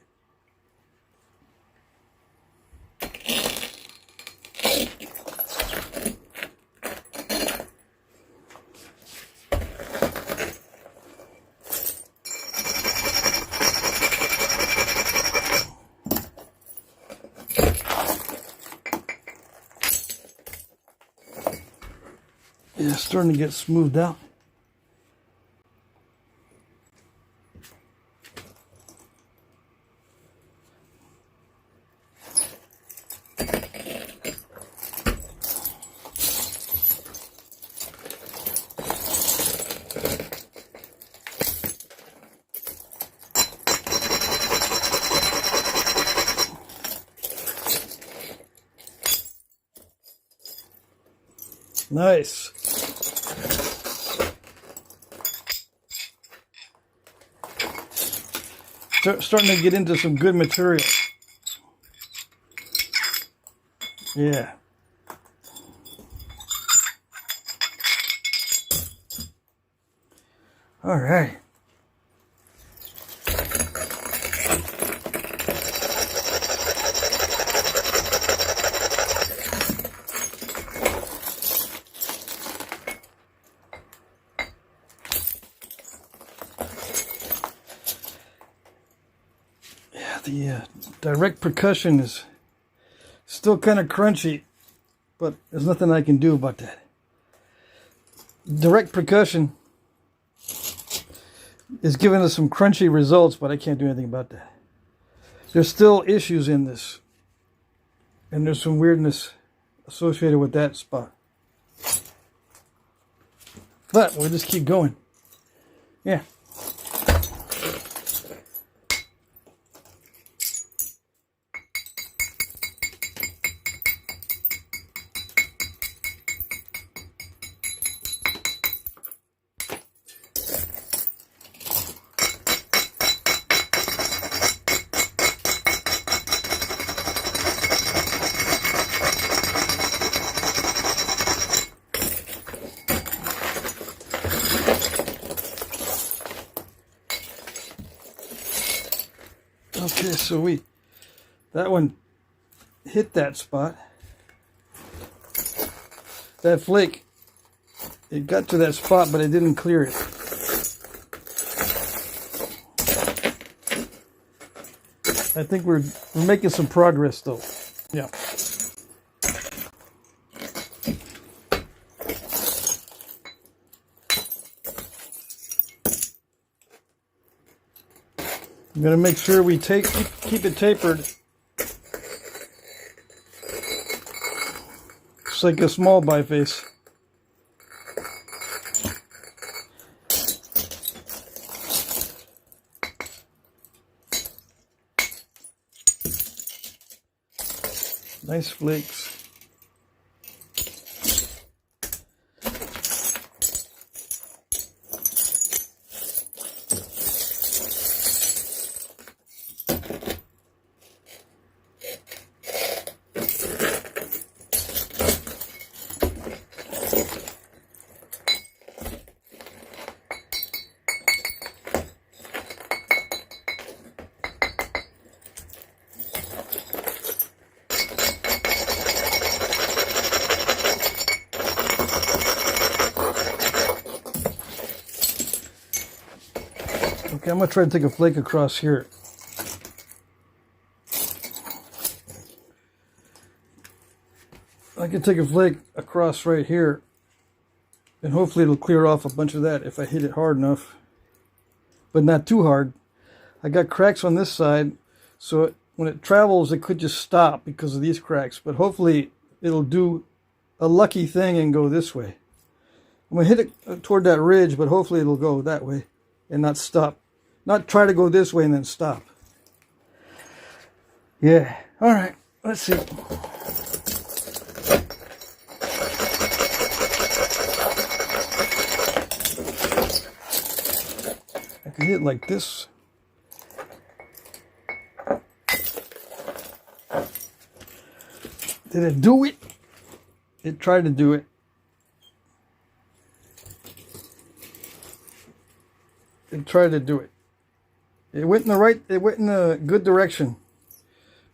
Yeah, it's starting to get smoothed out. Nice. Starting to get into some good material. Yeah. All right. The direct percussion is Still kind of crunchy, but there's nothing I can do about that. Direct percussion is giving us some crunchy results, but I can't do anything about that. There's still issues in this, and there's some weirdness associated with that spot. But we'll just keep going. Yeah. Okay, so that one hit that spot. That flake, it got to that spot, but it didn't clear it. I think we're making some progress though. Yeah. I'm going to make sure we keep it tapered. Just like a small biface. Nice flakes. Okay, I'm going to try to take a flake across here. I can take a flake across right here, and hopefully it'll clear off a bunch of that if I hit it hard enough, but not too hard. I got cracks on this side, so when it travels it could just stop because of these cracks, but hopefully it'll do a lucky thing and go this way. I'm going to hit it toward that ridge, but hopefully it'll go that way and not stop. Not try to go this way and then stop. Yeah. All right. Let's see. I can hit it like this. Did it do it? It tried to do it. It tried to do it. It went in a good direction,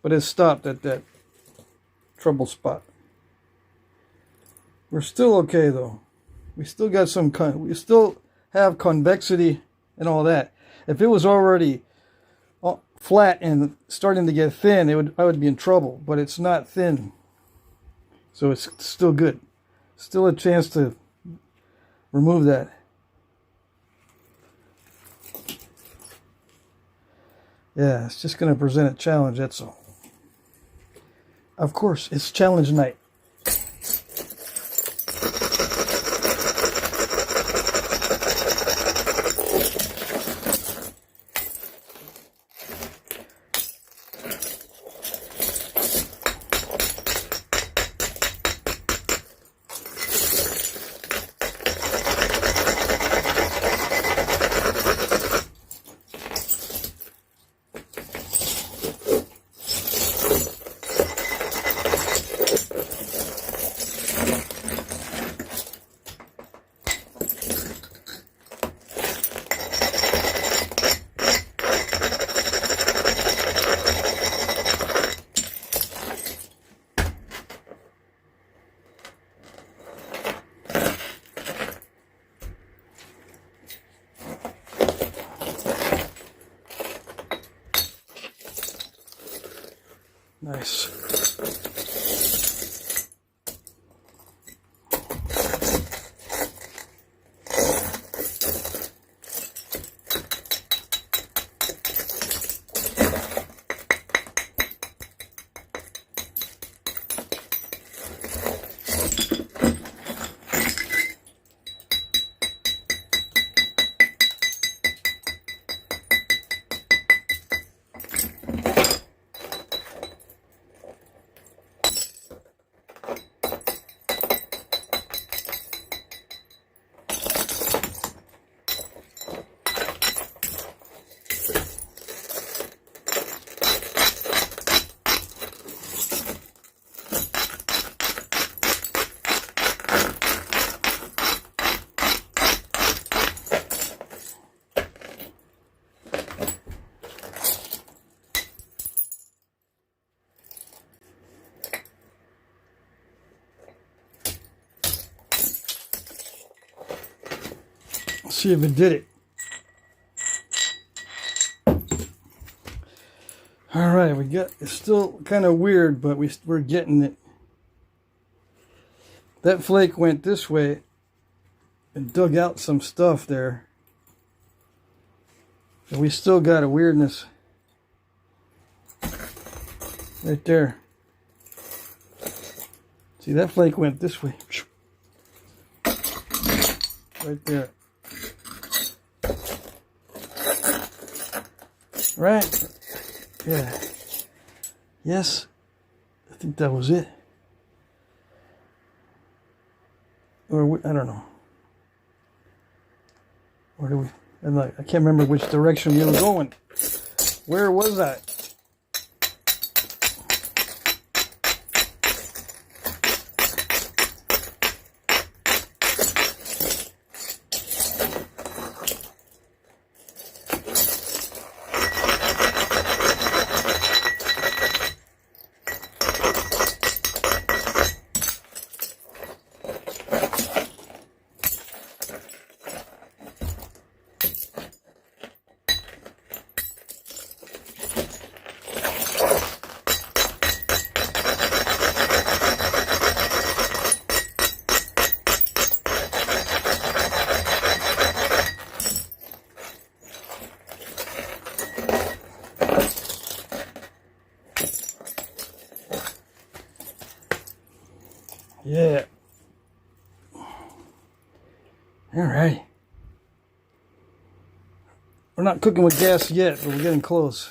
but it stopped at that trouble spot. We're still okay though. We still got we still have convexity and all that. If it was already flat and starting to get thin, I would be in trouble, but it's not thin. So it's still good. Still a chance to remove that. Yeah, it's just going to present a challenge, that's all. Of course, it's challenge night. Nice. See if it did it. All right, we got, it's still kind of weird, but we're getting it. That flake went this way and dug out some stuff there. And we still got a weirdness right there. See, that flake went this way. Right there. Right. Yeah. Yes. I think that was it. Or I don't know. Or do we? I can't remember which direction we were going. Where was I? Yeah. All right. We're not cooking with gas yet, but we're getting close.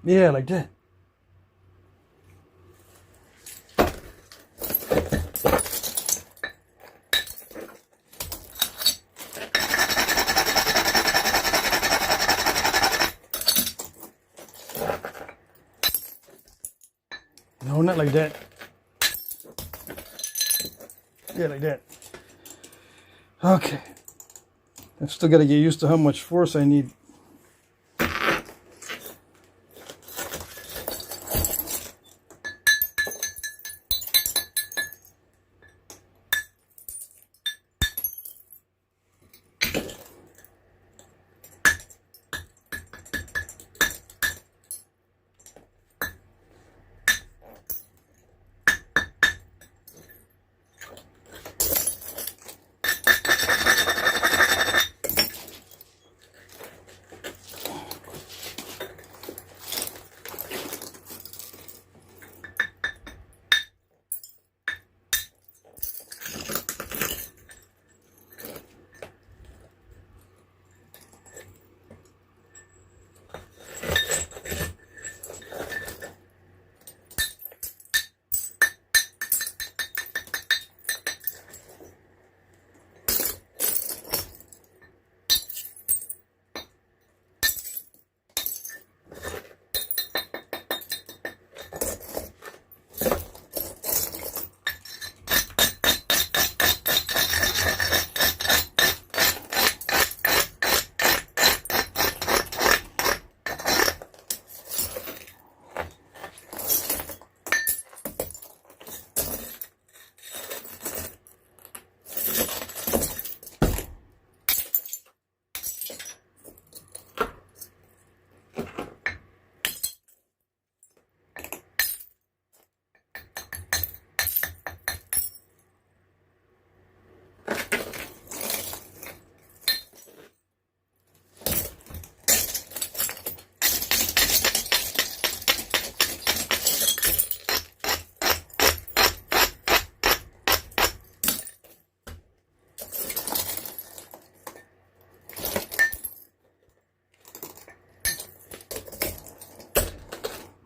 Yeah, like that. No, not like that. Yeah, like that. Okay. I've still got to get used to how much force I need.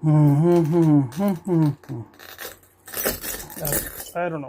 I don't know.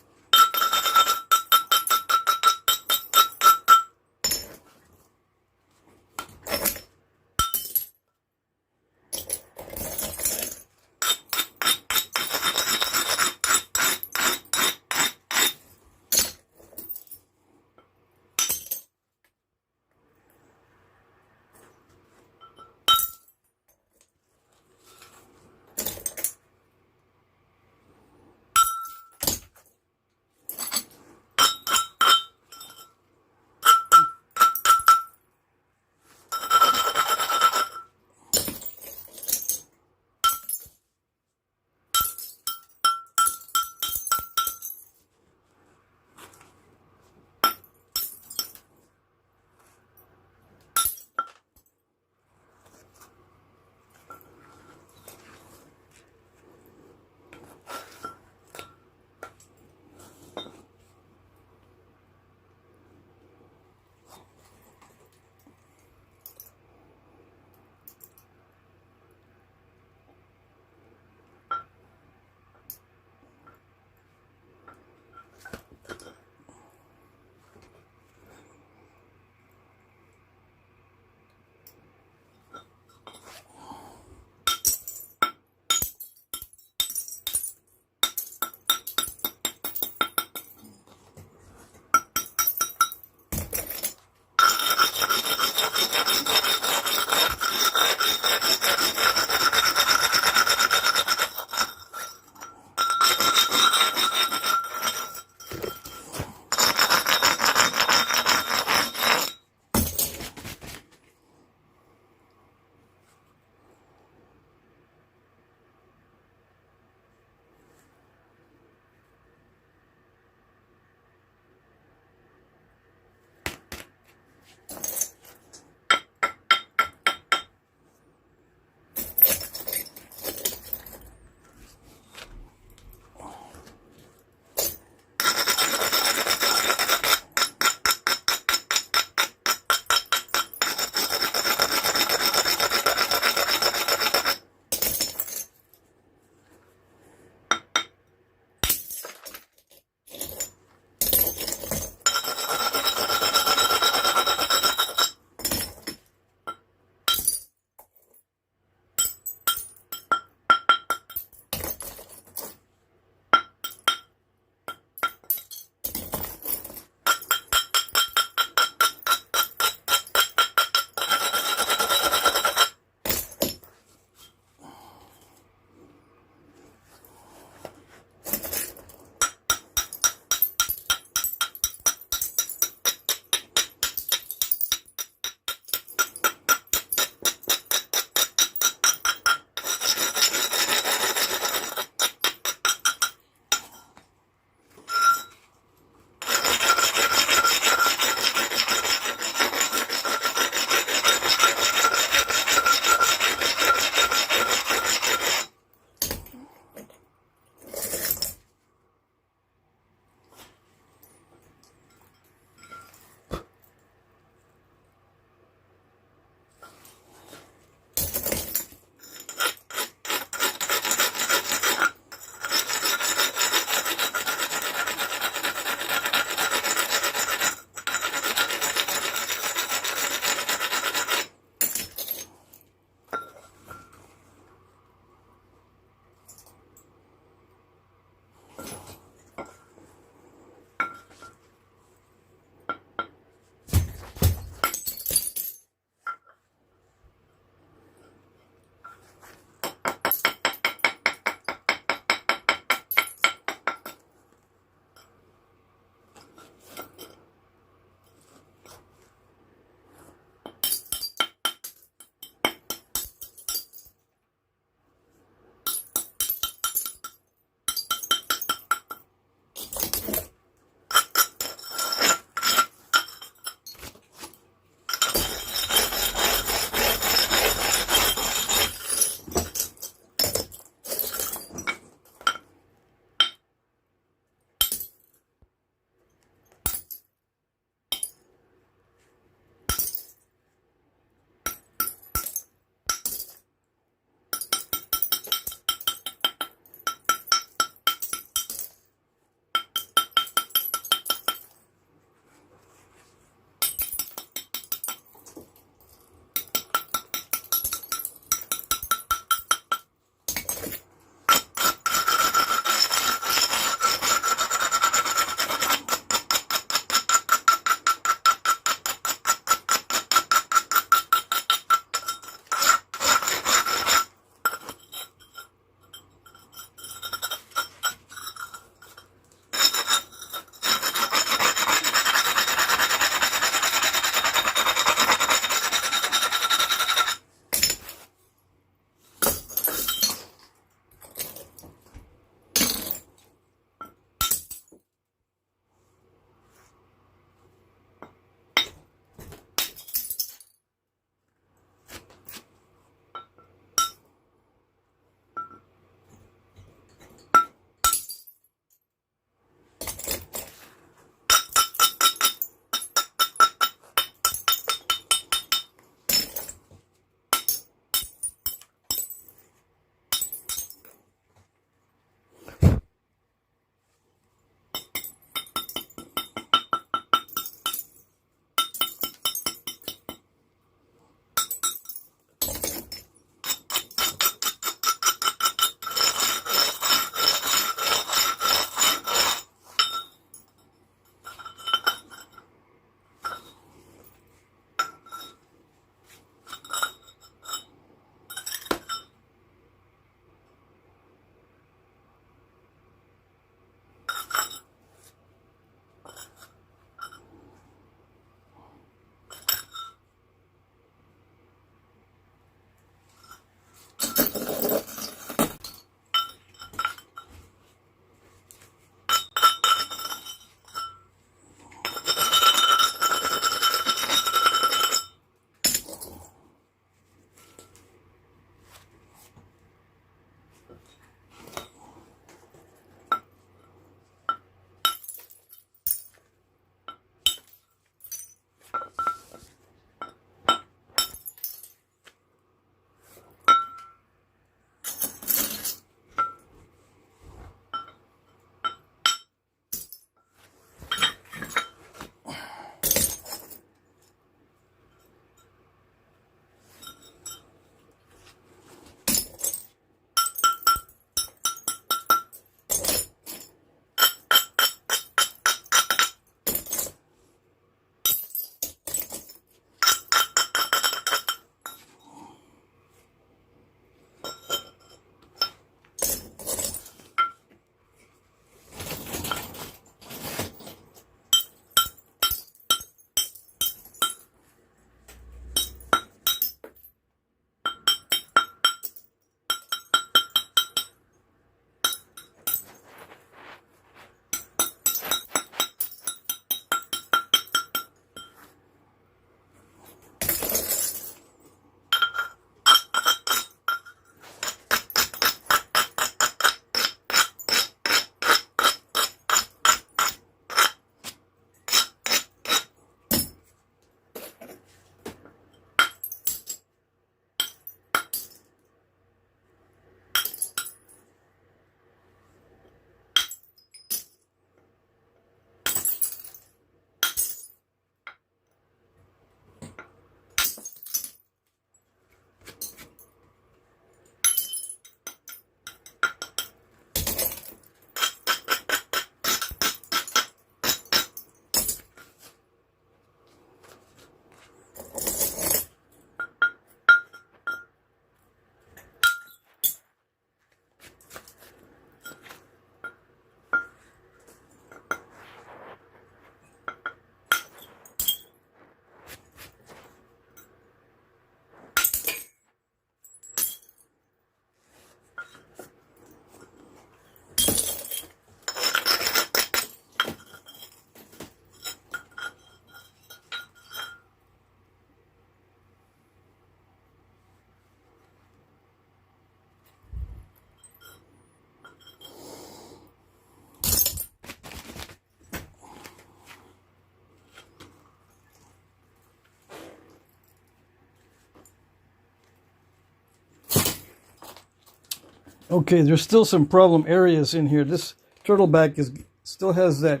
Okay, there's still some problem areas in here. This turtleback still has that,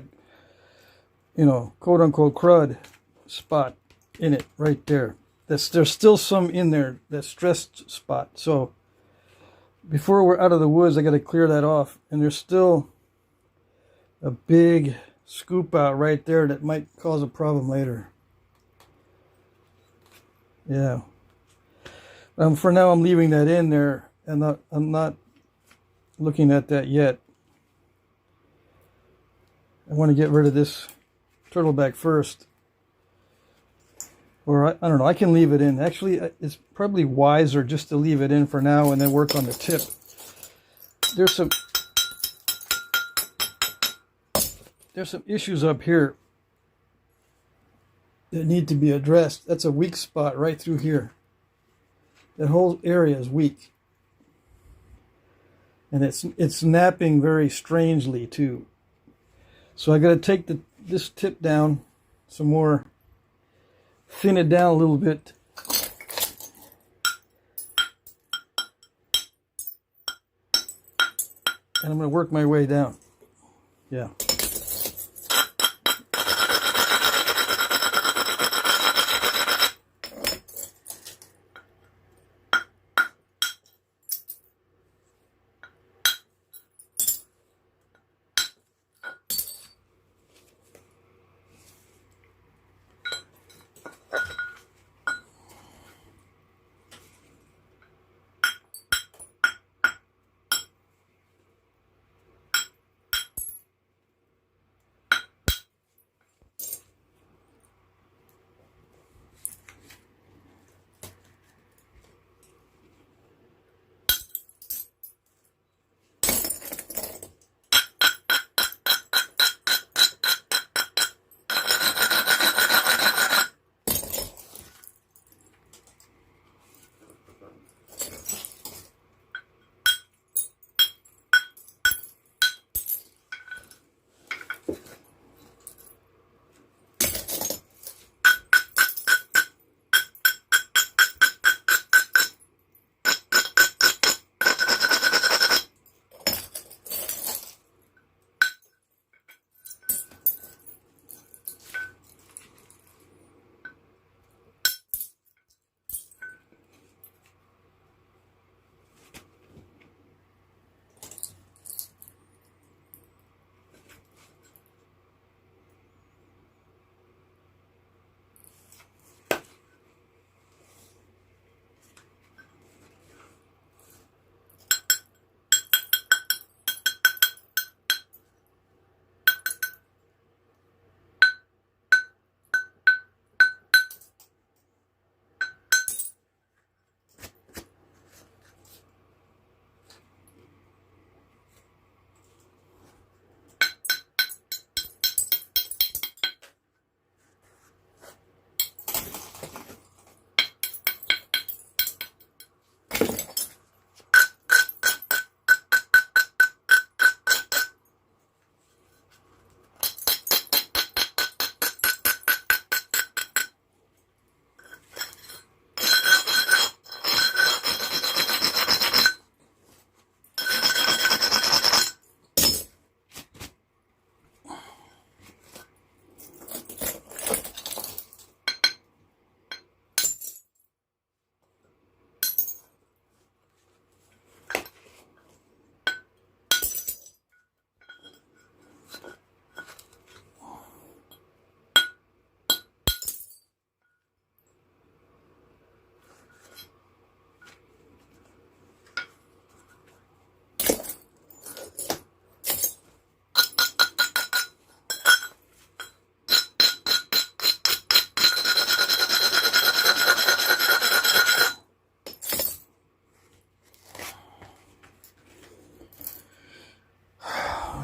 quote unquote crud spot in it right there. There's still some in there, that stressed spot. So before we're out of the woods, I got to clear that off. And there's still a big scoop out right there that might cause a problem later. Yeah. For now, I'm leaving that in there, and I'm not looking at that yet. I want to get rid of this turtleback first. Or, I don't know, I can leave it in. Actually, it's probably wiser just to leave it in for now and then work on the tip. There's some issues up here that need to be addressed. That's a weak spot right through here. That whole area is weak. And it's napping very strangely too. So I got to take this tip down some more, thin it down a little bit. And I'm going to work my way down. Yeah.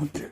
Okay.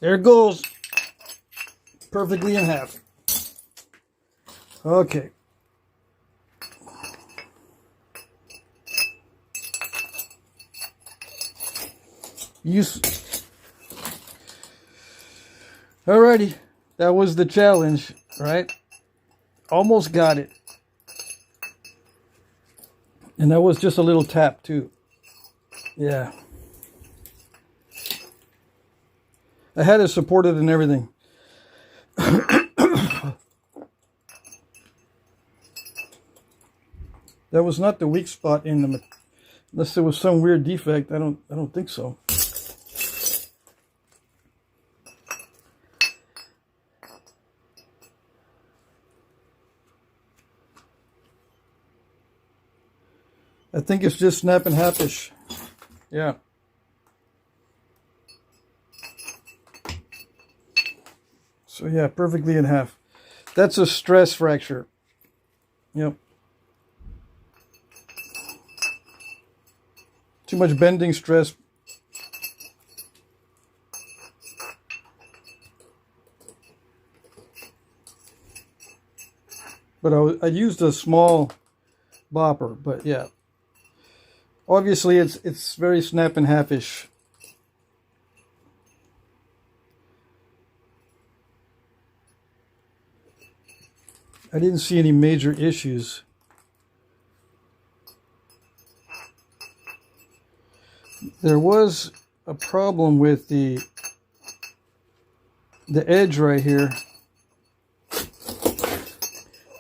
There it goes. Perfectly in half. Okay. Alrighty. That was the challenge, right? Almost got it. And that was just a little tap too. Yeah. I had it supported and everything. That was not the weak spot in the, unless there was some weird defect. I don't think so. I think it's just snapping half-ish. Yeah. So yeah, perfectly in half. That's a stress fracture. Yep. Too much bending stress. But I used a small bopper, but yeah. Obviously it's very snap and half-ish. I didn't see any major issues. There was a problem with the edge right here.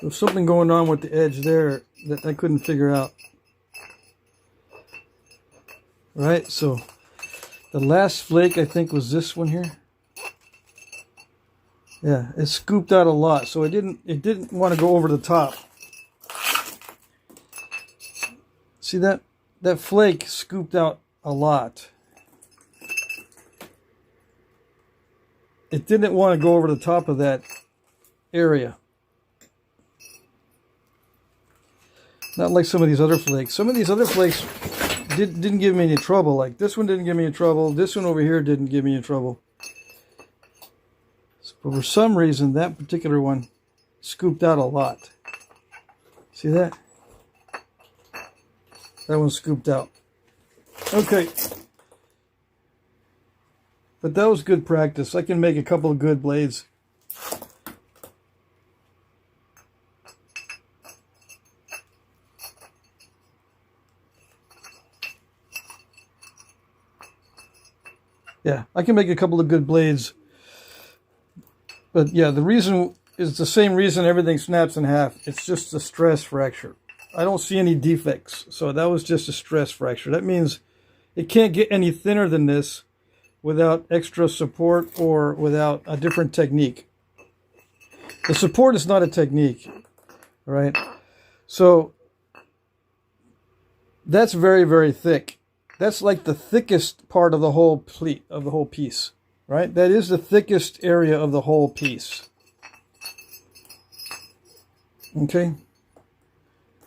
There's something going on with the edge there that I couldn't figure out. Right, so the last flake I think was this one here. Yeah, it scooped out a lot, so it didn't want to go over the top. See that flake scooped out a lot. It didn't want to go over the top of that area. Not like some of these other flakes. Some of these other flakes didn't give me any trouble. Like this one didn't give me any trouble. This one over here didn't give me any trouble. But for some reason, that particular one scooped out a lot. See that? That one scooped out. Okay. But that was good practice. I can make a couple of good blades. Yeah, I can make a couple of good blades. But yeah, the reason is the same reason everything snaps in half. It's just a stress fracture. I don't see any defects. So that was just a stress fracture. That means it can't get any thinner than this without extra support or without a different technique. The support is not a technique, right? So that's very, very thick. That's like the thickest part of the whole piece. Right? That is the thickest area of the whole piece. Okay?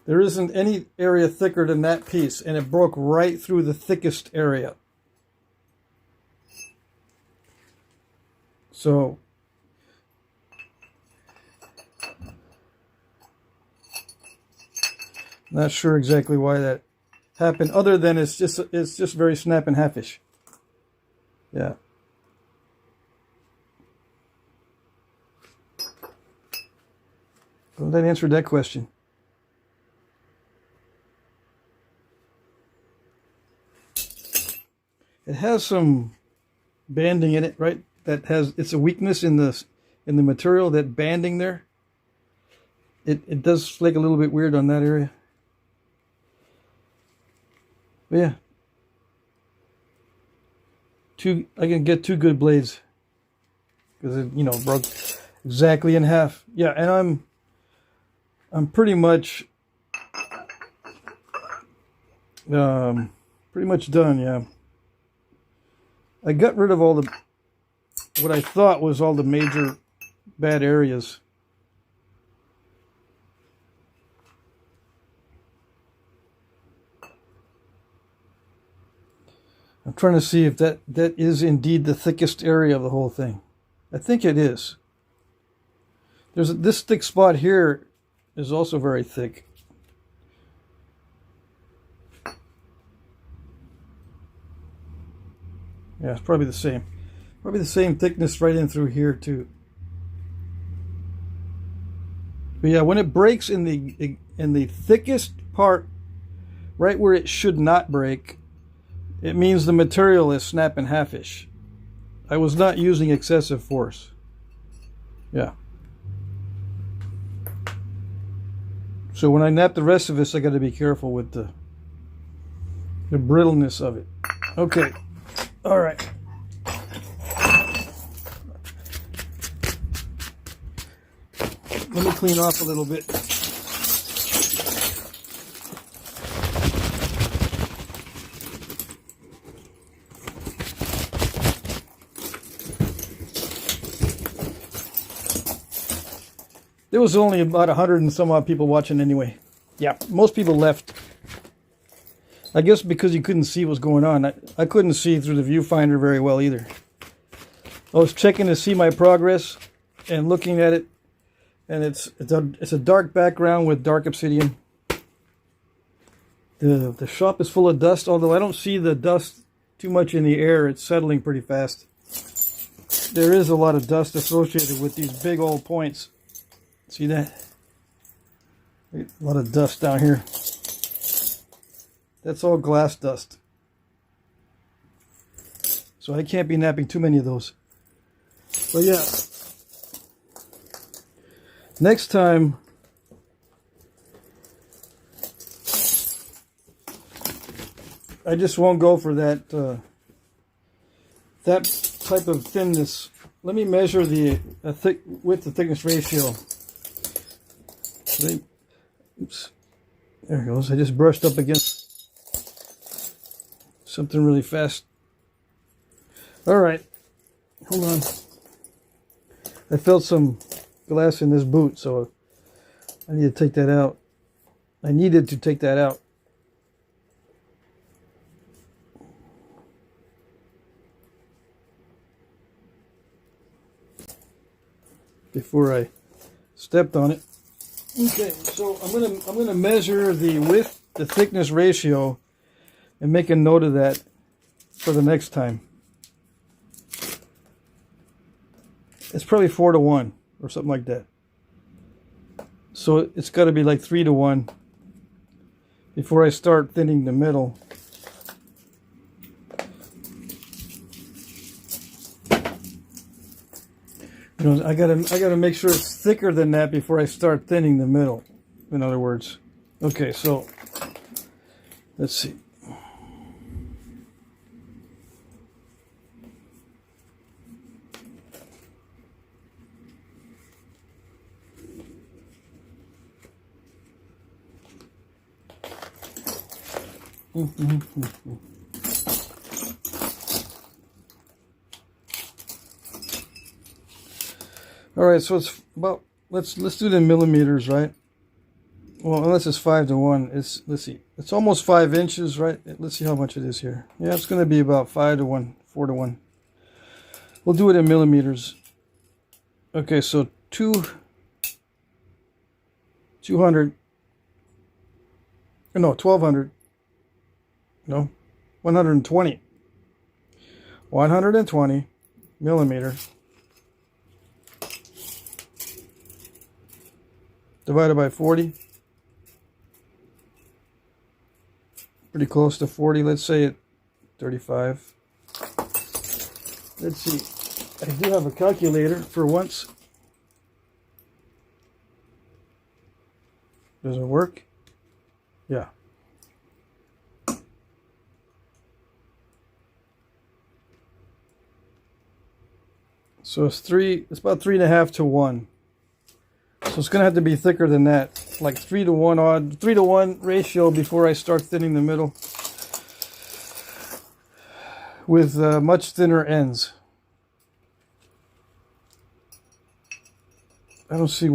There isn't any area thicker than that piece, and it broke right through the thickest area. So, not sure exactly why that happened, other than it's just very snap and half-ish. Yeah. Well, that answered that question. It has some banding in it, right? It's a weakness in the material, that banding there. It does flake a little bit weird on that area. But yeah. I can get two good blades. Because it, broke exactly in half. Yeah, and I'm pretty much done, yeah. I got rid of all what I thought was all the major bad areas. I'm trying to see if that is indeed the thickest area of the whole thing. I think it is. This thick spot here is also very thick. Yeah, it's probably the same. Probably the same thickness right in through here too. But yeah, when it breaks in the thickest part, right where it should not break, it means the material is snapping half-ish. I was not using excessive force. Yeah. So when I nap the rest of this, I got to be careful with the brittleness of it. Okay. All right. Let me clean off a little bit. There was only about 100 and some odd people watching anyway. Yeah, most people left. I guess because you couldn't see what's going on. I couldn't see through the viewfinder very well either. I was checking to see my progress and looking at it, and it's a dark background with dark obsidian. The shop is full of dust, although I don't see the dust too much in the air. It's settling pretty fast. There is a lot of dust associated with these big old points. See that? A lot of dust down here. That's all glass dust. So I can't be napping too many of those. But yeah. Next time, I just won't go for that that type of thinness. Let me measure the width to thickness ratio. Oops. There it goes. I just brushed up against something really fast. All right. Hold on. I felt some glass in this boot, so I need to take that out. I needed to take that out. Before I stepped on it. Okay, so I'm gonna measure the width to thickness ratio and make a note of that for the next time. It's probably 4 to 1 or something like that. So it's got to be like 3 to 1 before I start thinning the middle. You know, I gotta make sure it's thicker than that before I start thinning the middle. In other words, okay. So let's see. All right, so it's about let's do the millimeters, right? Well, unless it's 5 to 1, let's see, it's almost 5 inches, right? Let's see how much it is here. Yeah, it's going to be about 5 to 1, 4 to 1. We'll do it in millimeters. Okay, so 200. No, 1200. No, 120. 120 millimeter divided by 40. Pretty close to 40. Let's say it 35. Let's see. I do have a calculator for once. Does it work? Yeah. So it's about 3.5 to 1. So it's gonna have to be thicker than that, like 3 to 1 odd, 3 to 1 ratio before I start thinning the middle with much thinner ends. I don't see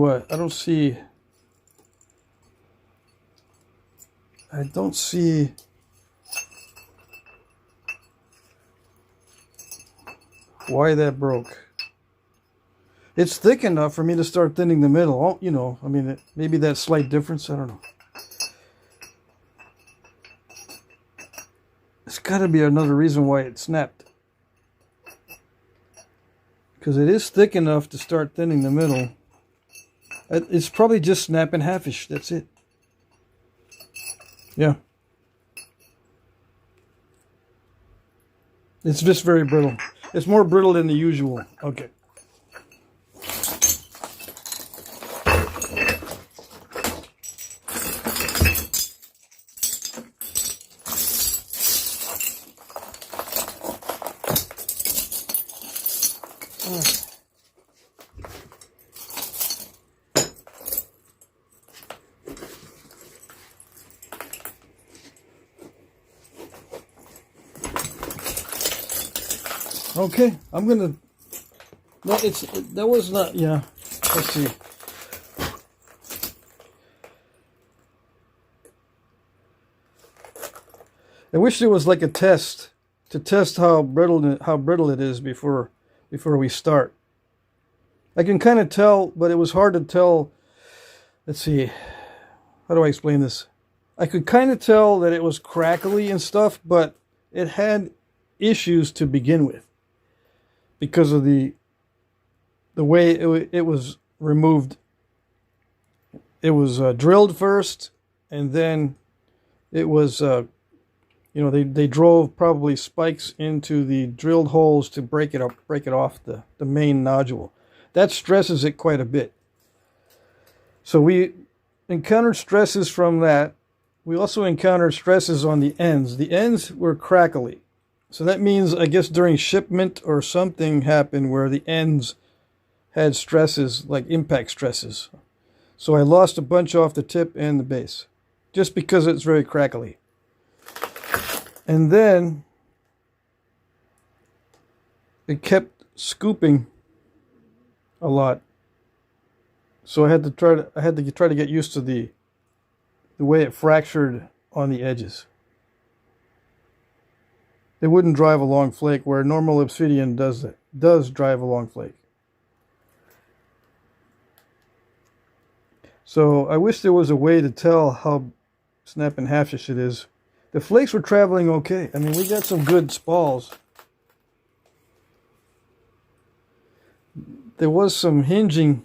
why that broke. It's thick enough for me to start thinning the middle. Oh, you know, I mean, maybe that slight difference, I don't know. There's got to be another reason why it snapped. Because it is thick enough to start thinning the middle. It's probably just snapping halfish, that's it. Yeah. It's just very brittle. It's more brittle than the usual. Okay. Okay, I'm gonna. No, that was not. Yeah, let's see. I wish there was like a test to test how brittle it is before we start. I can kind of tell, but it was hard to tell. Let's see. How do I explain this? I could kind of tell that it was crackly and stuff, but it had issues to begin with. Because of the way it was removed. It was drilled first, and then it was, you know, they drove probably spikes into the drilled holes to break it off the main nodule. That stresses it quite a bit. So we encountered stresses from that. We also encountered stresses on the ends. The ends were crackly. So that means, I guess, during shipment or something happened where the ends had stresses, like impact stresses. So I lost a bunch off the tip and the base, just because it's very crackly. And then it kept scooping a lot. So I had to try to get used to the way it fractured on the edges. It wouldn't drive a long flake, where normal Obsidian does drive a long flake. So I wish there was a way to tell how snapping halfish it is. The flakes were traveling okay. I mean, we got some good spalls. There was some hinging,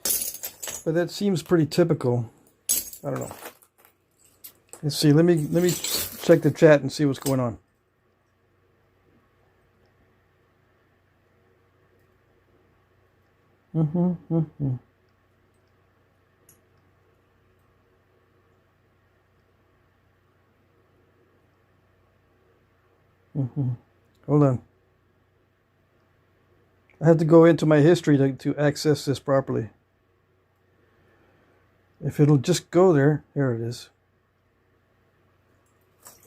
but that seems pretty typical. I don't know. Let's see. Let me check the chat and see what's going on. Hold on. I have to go into my history to access this properly. If it'll just go there, here it is.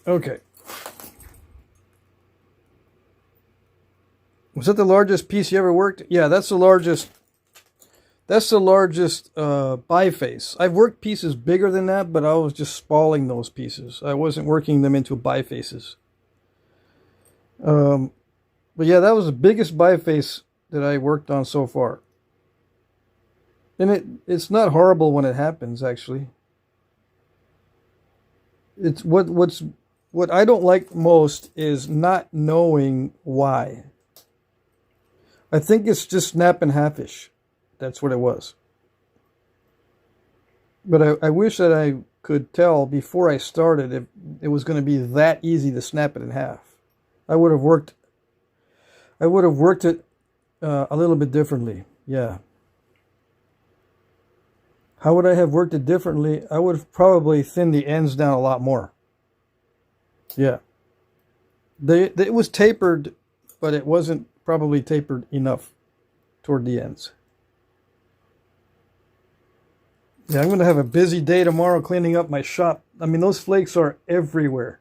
Okay. Was that the largest piece you ever worked? Yeah, that's the largest. That's the largest biface. I've worked pieces bigger than that, but I was just spalling those pieces. I wasn't working them into bifaces. But yeah, that was the biggest biface that I worked on so far. And it's not horrible when it happens, actually. It's what I don't like most is not knowing why. I think it's just snapping halfish. That's what it was. But I wish that I could tell before I started if it was going to be that easy to snap it in half. I would have worked it a little bit differently. Yeah. How would I have worked it differently? I would have probably thinned the ends down a lot more. Yeah. It was tapered, but it wasn't probably tapered enough toward the ends. Yeah, I'm going to have a busy day tomorrow cleaning up my shop. I mean, those flakes are everywhere.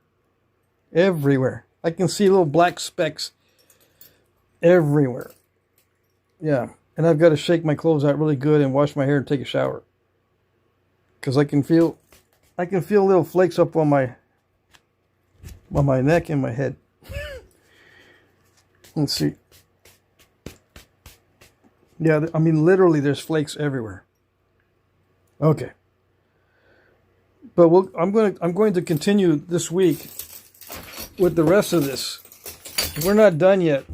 Everywhere. I can see little black specks everywhere. Yeah, and I've got to shake my clothes out really good and wash my hair and take a shower. Because I can feel little flakes up on my neck and my head. Let's see. Yeah, I mean, literally, there's flakes everywhere. Okay. But I'm going to continue this week with the rest of this. We're not done yet.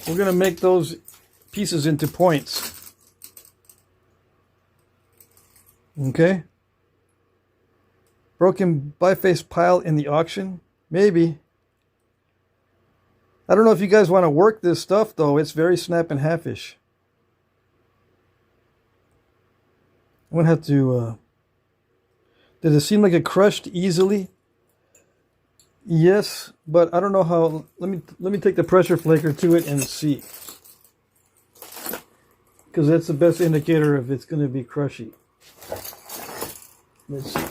We're going to make those pieces into points. Okay? Broken biface pile in the auction? Maybe. I don't know if you guys want to work this stuff, though. It's very snap and half-ish. I'm going to have to... Does it seem like it crushed easily? Yes, but I don't know how... Let me take the pressure flaker to it and see. Because that's the best indicator if it's going to be crushy. Let's see.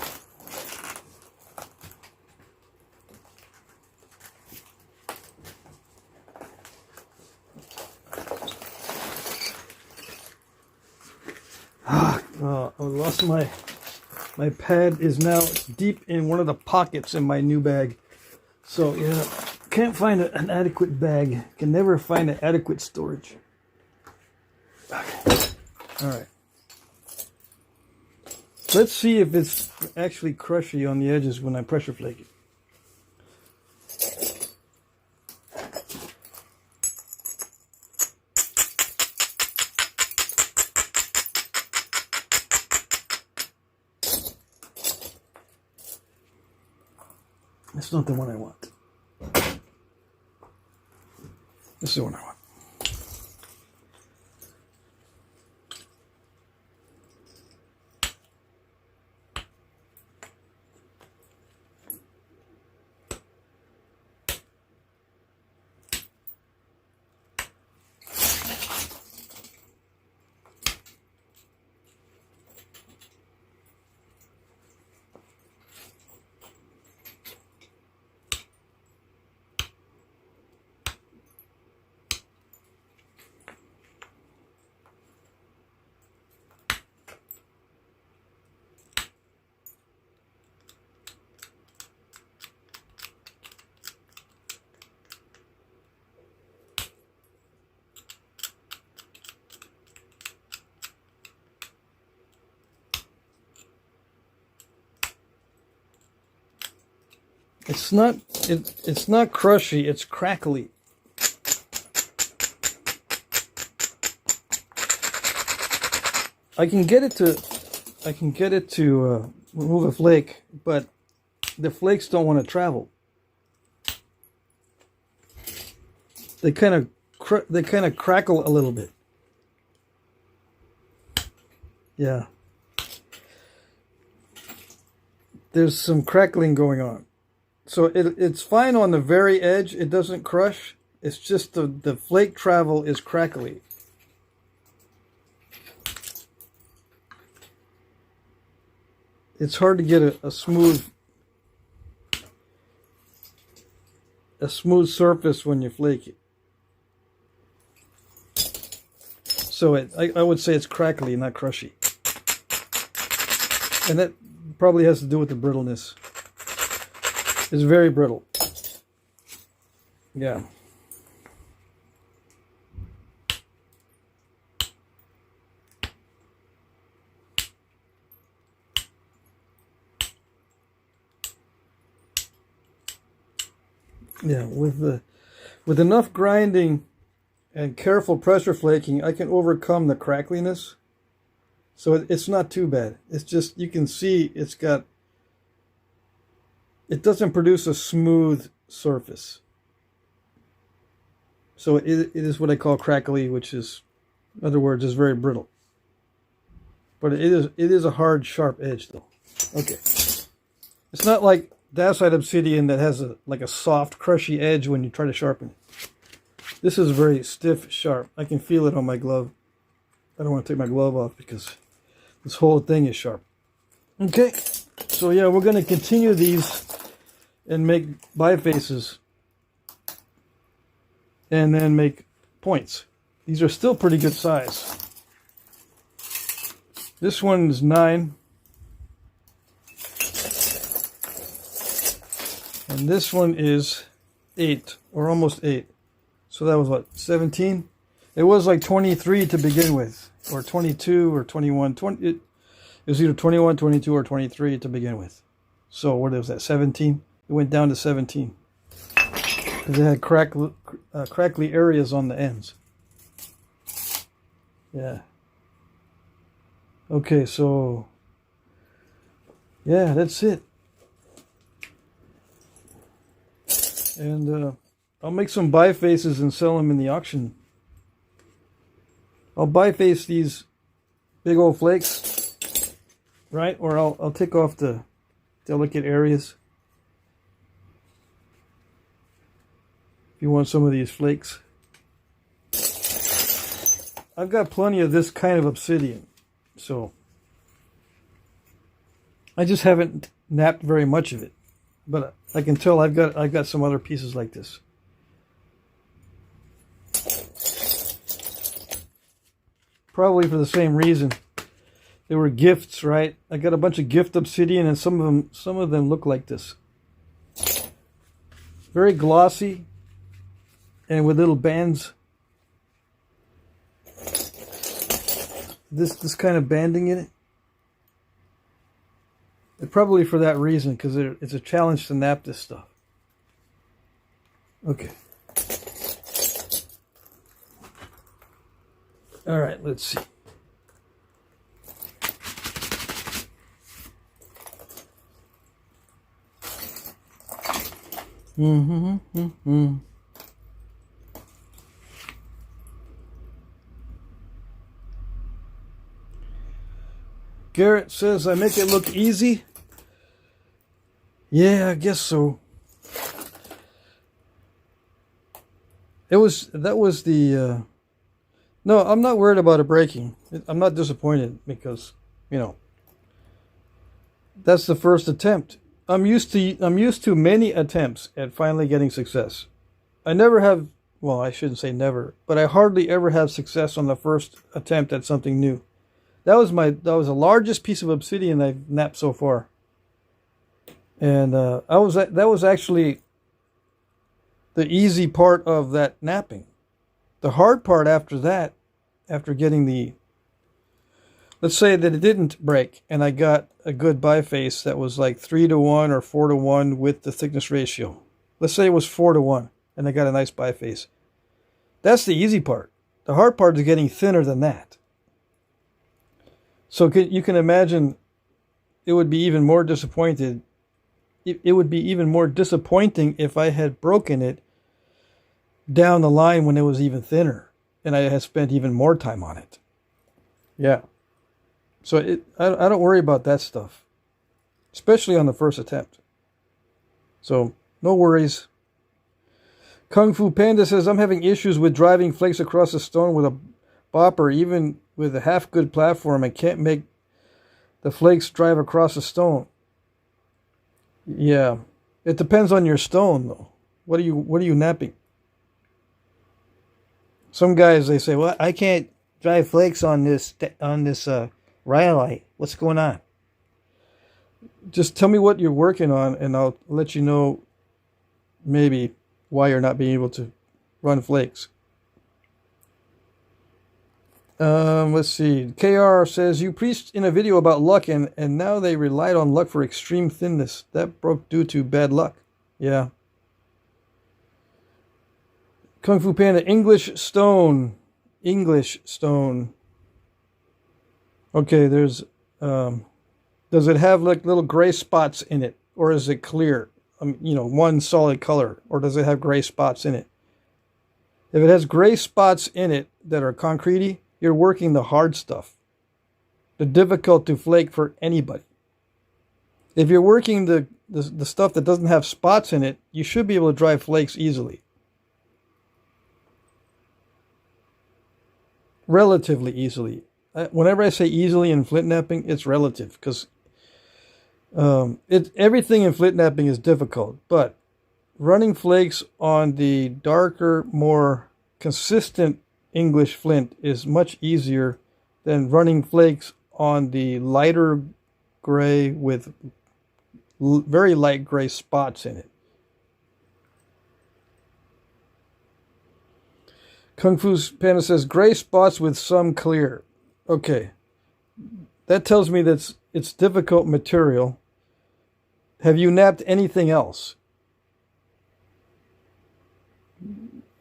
I lost my pad is now deep in one of the pockets in my new bag. So yeah, can't find an adequate bag. Can never find an adequate storage. Okay. All right. Let's see if it's actually crushy on the edges when I pressure flake it. That's not the one I want. This is the one I want. It's not crushy, it's crackly. I can get it to remove a flake, but the flakes don't want to travel. They kind of crackle a little bit. Yeah. There's some crackling going on. So it's fine on the very edge. It doesn't crush. It's just the flake travel is crackly. It's hard to get a smooth surface when you flake it. So I would say it's crackly, not crushy. And that probably has to do with the brittleness. It's very brittle. Yeah. Yeah, with enough grinding and careful pressure flaking, I can overcome the crackliness. So it's not too bad. It's just, you can see it doesn't produce a smooth surface. So it is what I call crackly, which is, in other words, is very brittle. But it is a hard, sharp edge, though. Okay. It's not like dacite obsidian that has like a soft, crushy edge when you try to sharpen it. This is very stiff, sharp. I can feel it on my glove. I don't want to take my glove off because this whole thing is sharp. Okay. So yeah, we're going to continue these and make bifaces and then make points. These are still pretty good size. This one's 9 and this one is 8 or almost 8. So that was what, 17? It was like 23 to begin with, or 22 or 21. It was either 21, 22, or 23 to begin with. So what was that, 17? It went down to 17. Because it had crackly areas on the ends. Yeah. Okay, so yeah, that's it. And I'll make some bifaces and sell them in the auction. I'll biface these big old flakes, right? Or I'll take off the delicate areas. If you want some of these flakes. I've got plenty of this kind of obsidian, so I just haven't knapped very much of it. But I can tell I've got some other pieces like this. Probably for the same reason. They were gifts, right? I got a bunch of gift obsidian, and some of them look like this. Very glossy and with little bands. This kind of banding in it. And probably for that reason, because it's a challenge to knap this stuff. Okay. All right, let's see. Garrett says I make it look easy. Yeah, I guess so. That was the no, I'm not worried about it breaking. I'm not disappointed because, you know, that's the first attempt. I'm used to many attempts at finally getting success. I never have, well, I shouldn't say never, but I hardly ever have success on the first attempt at something new. That was the largest piece of obsidian I've knapped so far. And that was actually the easy part of that knapping. The hard part after that, after getting the, let's say that it didn't break and I got a good biface that was like 3-to-1 or 4-to-1 with the thickness ratio. Let's say it was 4-to-1 and I got a nice biface. That's the easy part. The hard part is getting thinner than that. So you can imagine it would be even more disappointed. It would be even more disappointing if I had broken it down the line when it was even thinner and I had spent even more time on it. Yeah. So I don't worry about that stuff, especially on the first attempt. So no worries. Kung Fu Panda says, I'm having issues with driving flakes across the stone with a bopper, even with a half good platform. I can't make the flakes drive across the stone. Yeah, it depends on your stone, though. What are you knapping? Some guys, they say, well, I can't drive flakes on this rhyolite. What's going on? Just tell me what you're working on, and I'll let you know maybe why you're not being able to run flakes. Let's see. KR says, you preached in a video about luck, and now they relied on luck for extreme thinness. That broke due to bad luck. Yeah. Kung Fu Panda, English stone. English stone. Okay, there's, does it have like little gray spots in it? Or is it clear? One solid color. Or does it have gray spots in it? If it has gray spots in it that are concretey, you're working the hard stuff. The difficult to flake for anybody. If you're working the stuff that doesn't have spots in it, you should be able to drive flakes easily. Relatively easily. Whenever I say easily in Flintknapping, it's relative, because everything in Flintknapping is difficult, but running flakes on the darker, more consistent English flint is much easier than running flakes on the lighter gray with very light gray spots in it. Kung Fu Panda says, gray spots with some clear. Okay. That tells me that it's difficult material. Have you napped anything else?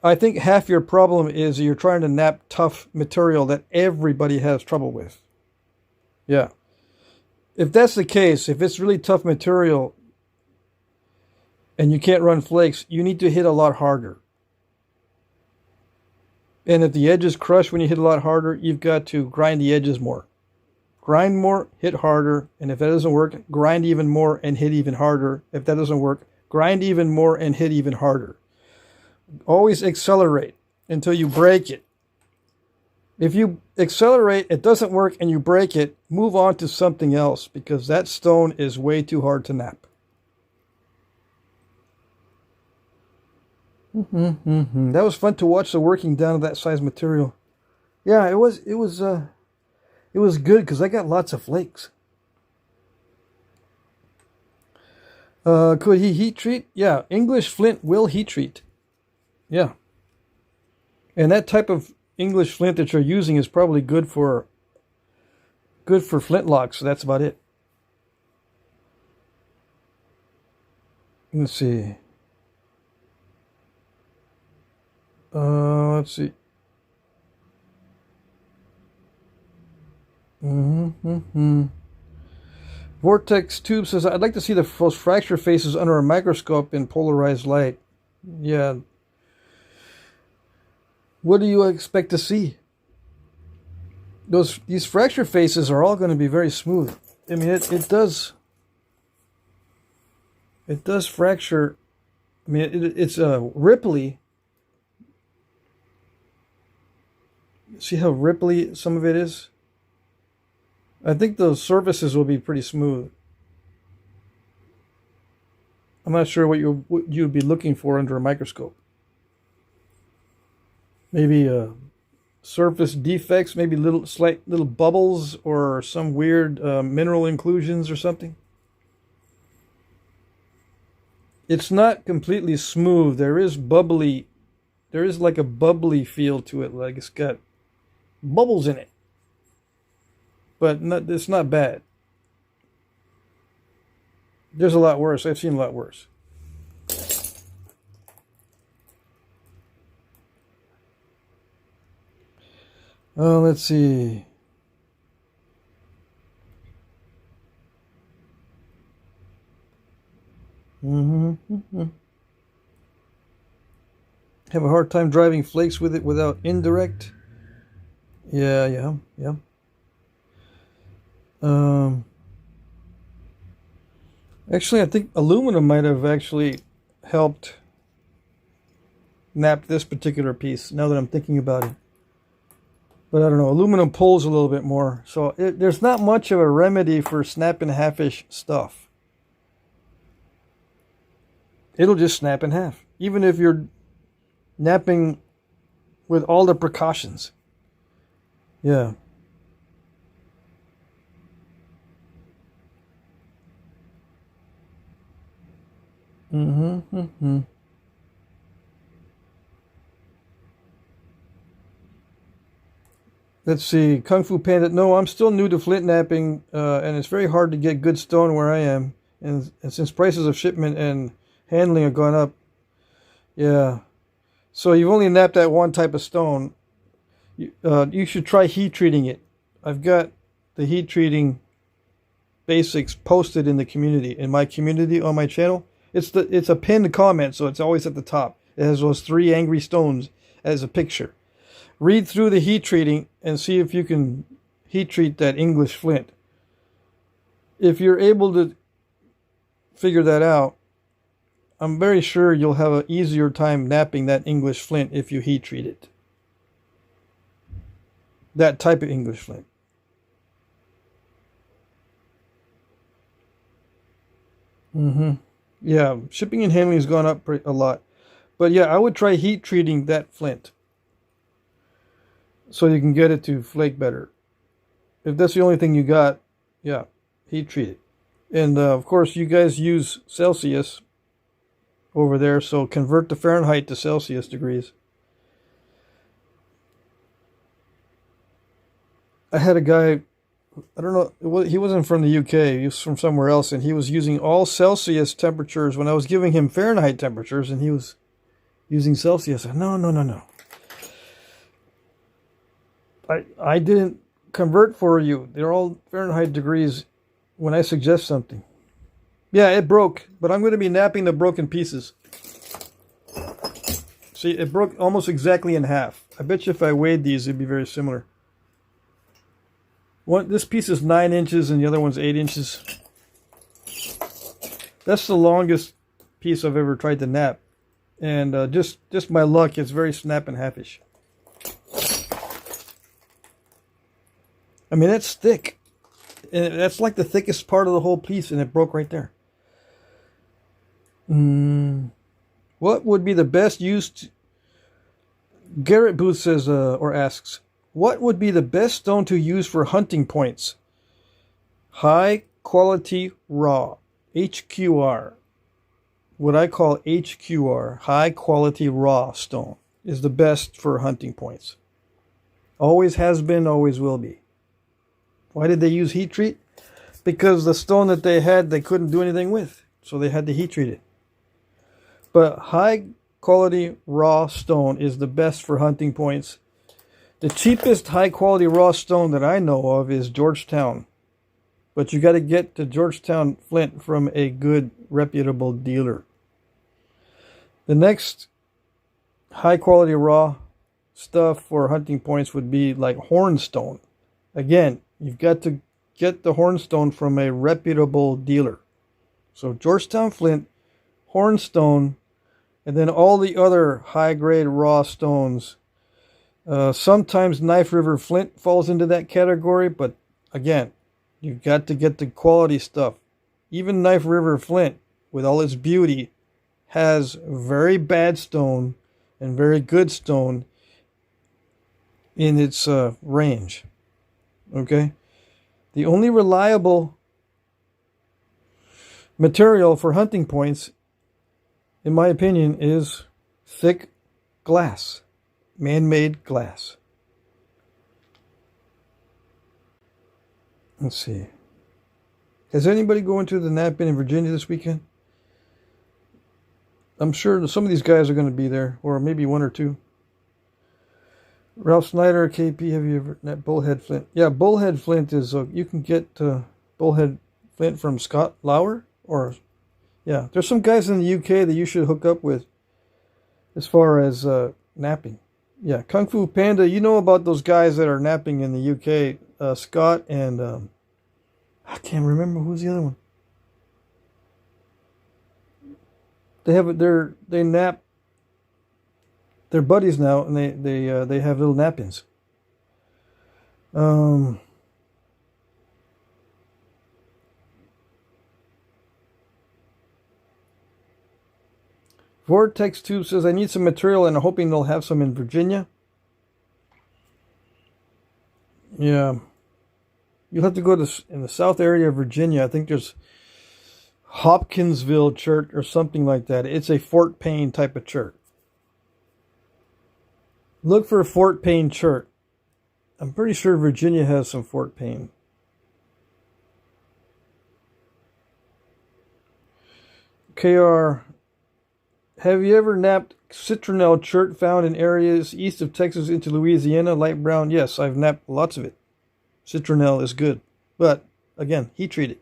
I think half your problem is you're trying to nap tough material that everybody has trouble with. Yeah. If that's the case, if it's really tough material and you can't run flakes, you need to hit a lot harder. And if the edges crush when you hit a lot harder, you've got to grind the edges more. Grind more, hit harder, and if that doesn't work, grind even more and hit even harder. If that doesn't work, grind even more and hit even harder. Always accelerate until you break it. If you accelerate, it doesn't work, and you break it, move on to something else, because that stone is way too hard to nap. That was fun to watch the working down of that size material. Yeah, it was good because I got lots of flakes. Could he heat treat? Yeah, English flint will heat treat. Yeah. And that type of English flint that you're using is probably good for flintlocks, so that's about it. Let's see. Let's see. Vortex Tube says, I'd like to see those fracture faces under a microscope in polarized light. Yeah. What do you expect to see? These fracture faces are all going to be very smooth. I mean, it does fracture. I mean, it's ripply. See how ripply some of it is? I think those surfaces will be pretty smooth. I'm not sure what you'd be looking for under a microscope. Maybe surface defects, maybe slight little bubbles or some weird mineral inclusions or something. It's not completely smooth. There is like a bubbly feel to it, like it's got bubbles in it. But it's not bad. There's a lot worse. I've seen a lot worse. Let's see. Have a hard time driving flakes with it without indirect. Yeah. Actually, I think aluminum might have actually helped nap this particular piece, now that I'm thinking about it. But I don't know, aluminum pulls a little bit more. So there's not much of a remedy for snap in half-ish stuff. It'll just snap in half, even if you're napping with all the precautions. Yeah. Let's see, Kung Fu Panda. No, I'm still new to flint napping, and it's very hard to get good stone where I am. And since prices of shipment and handling have gone up, yeah. So you've only napped that one type of stone. You should try heat treating it. I've got the heat treating basics posted in the community, in my community on my channel. It's a pinned comment, so it's always at the top. It has those 3 angry stones as a picture. Read through the heat treating and see if you can heat treat that English flint. If you're able to figure that out, I'm very sure you'll have an easier time napping that English flint if you heat treat it. That type of English flint. Yeah, shipping and handling has gone up a lot. But yeah, I would try heat treating that flint, so you can get it to flake better. If that's the only thing you got, yeah, heat treat it. And of course, you guys use Celsius over there, so convert the Fahrenheit to Celsius degrees. I had a guy, I don't know, he wasn't from the UK, he was from somewhere else, and he was using all Celsius temperatures when I was giving him Fahrenheit temperatures, and he was using Celsius. No, no, no, no. I didn't convert for you. They're all Fahrenheit degrees when I suggest something. Yeah, it broke, but I'm going to be napping the broken pieces. See, it broke almost exactly in half. I bet you if I weighed these, it'd be very similar. This piece is 9 inches and the other one's 8 inches. That's the longest piece I've ever tried to nap. And just my luck, it's very snap and halfish. I mean, that's thick. And that's like the thickest part of the whole piece, and it broke right there. What would be the best used? Garrett Booth says, or asks, what would be the best stone to use for hunting points? High quality raw, HQR. What I call HQR, high quality raw stone, is the best for hunting points. Always has been, always will be. Why did they use heat treat? Because the stone that they had, they couldn't do anything with, so they had to heat treat it. But high quality raw stone is the best for hunting points. The cheapest high quality raw stone that I know of is Georgetown. But you got to get to Georgetown flint from a good, reputable dealer. The next high quality raw stuff for hunting points would be like hornstone. Again, you've got to get the hornstone from a reputable dealer. So Georgetown flint, hornstone, and then all the other high-grade raw stones. Sometimes Knife River flint falls into that category, but again, you've got to get the quality stuff. Even Knife River flint, with all its beauty, has very bad stone and very good stone in its range. Okay? The only reliable material for hunting points, in my opinion, is thick glass, man-made glass. Let's see. Has anybody going to the Knapping in Virginia this weekend? I'm sure some of these guys are going to be there, or maybe one or two. Ralph Snyder, KP, have you ever net bullhead flint? Yeah, bullhead flint is, you can get bullhead flint from Scott Lauer, or yeah, there's some guys in the UK that you should hook up with as far as napping. Yeah, Kung Fu Panda, you know about those guys that are napping in the UK, Scott and I can't remember who's the other one. They nap. They're buddies now, and they have little nappings. Vortex Tube says, I need some material and I'm hoping they'll have some in Virginia. Yeah. You'll have to go in the south area of Virginia. I think there's Hopkinsville Church or something like that. It's a Fort Payne type of church. Look for Fort Payne Church. I'm pretty sure Virginia has some Fort Payne. KR, have you ever napped citronelle chert found in areas east of Texas into Louisiana? Light brown. Yes, I've napped lots of it. Citronelle is good. But, again, heat treat it.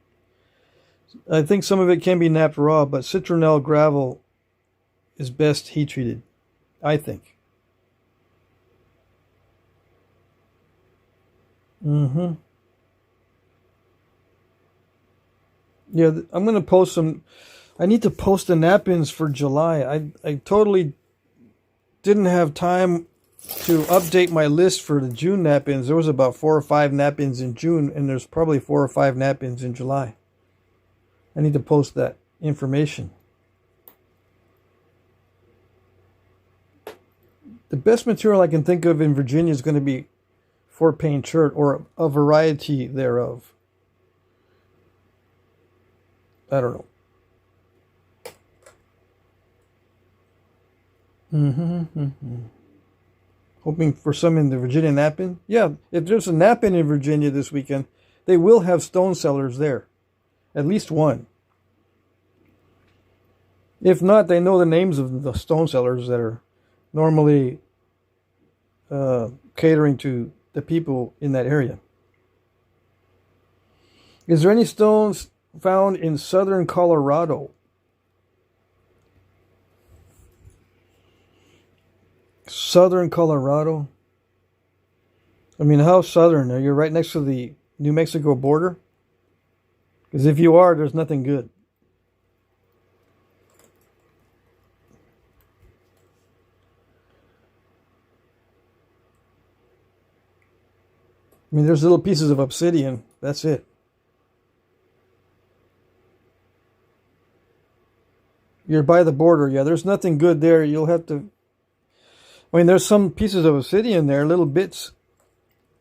I think some of it can be napped raw, but citronelle gravel is best heat treated, I think. Yeah, I'm going to post some. I need to post the nap-ins for July. I totally didn't have time to update my list for the June nap-ins. There was about 4 or 5 nap-ins in June, and there's probably 4 or 5 nap-ins in July. I need to post that information. The best material I can think of in Virginia is going to be Fort Payne chert or a variety thereof. I don't know. Hoping for some in the Virginia Knapping. Yeah, if there's a Knapping in Virginia this weekend, they will have stone sellers there. At least one. If not, they know the names of the stone sellers that are normally catering to the people in that area. Is there any stones found in southern Colorado? Southern Colorado? I mean, how southern? Are you right next to the New Mexico border? Because if you are, there's nothing good. I mean, there's little pieces of obsidian. That's it. You're by the border. Yeah, there's nothing good there. You'll have to... I mean, there's some pieces of obsidian there, little bits.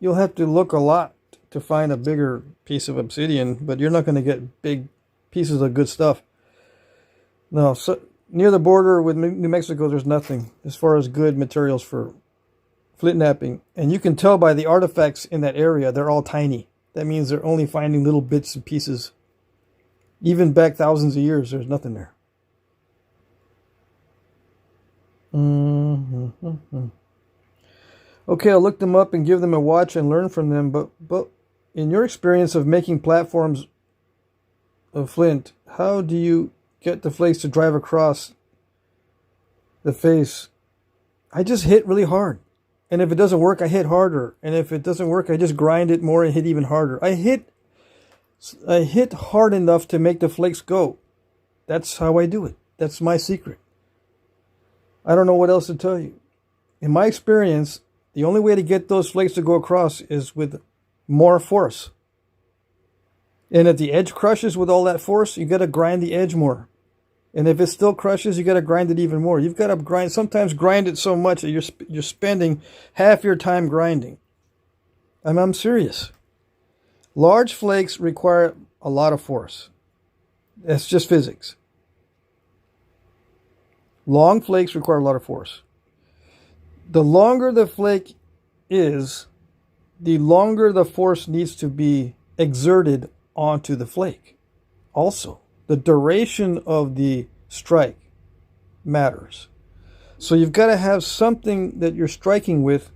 You'll have to look a lot to find a bigger piece of obsidian, but you're not going to get big pieces of good stuff. No, so near the border with New Mexico, there's nothing as far as good materials for Flintknapping. And you can tell by the artifacts in that area, they're all tiny. That means they're only finding little bits and pieces. Even back thousands of years, there's nothing there. Okay, I'll look them up and give them a watch and learn from them. But in your experience of making platforms of flint, how do you get the flakes to drive across the face? I just hit really hard. And if it doesn't work, I hit harder. And if it doesn't work, I just grind it more and hit even harder. I hit hard enough to make the flakes go. That's how I do it. That's my secret. I don't know what else to tell you. In my experience, the only way to get those flakes to go across is with more force. And if the edge crushes with all that force, you got to grind the edge more. And if it still crushes, you got to grind it even more. You've got to sometimes grind it so much that you're spending half your time grinding. I'm serious. Large flakes require a lot of force. That's just physics. Long flakes require a lot of force. The longer the flake is, the longer the force needs to be exerted onto the flake. Also, the duration of the strike matters. So you've got to have something that you're striking with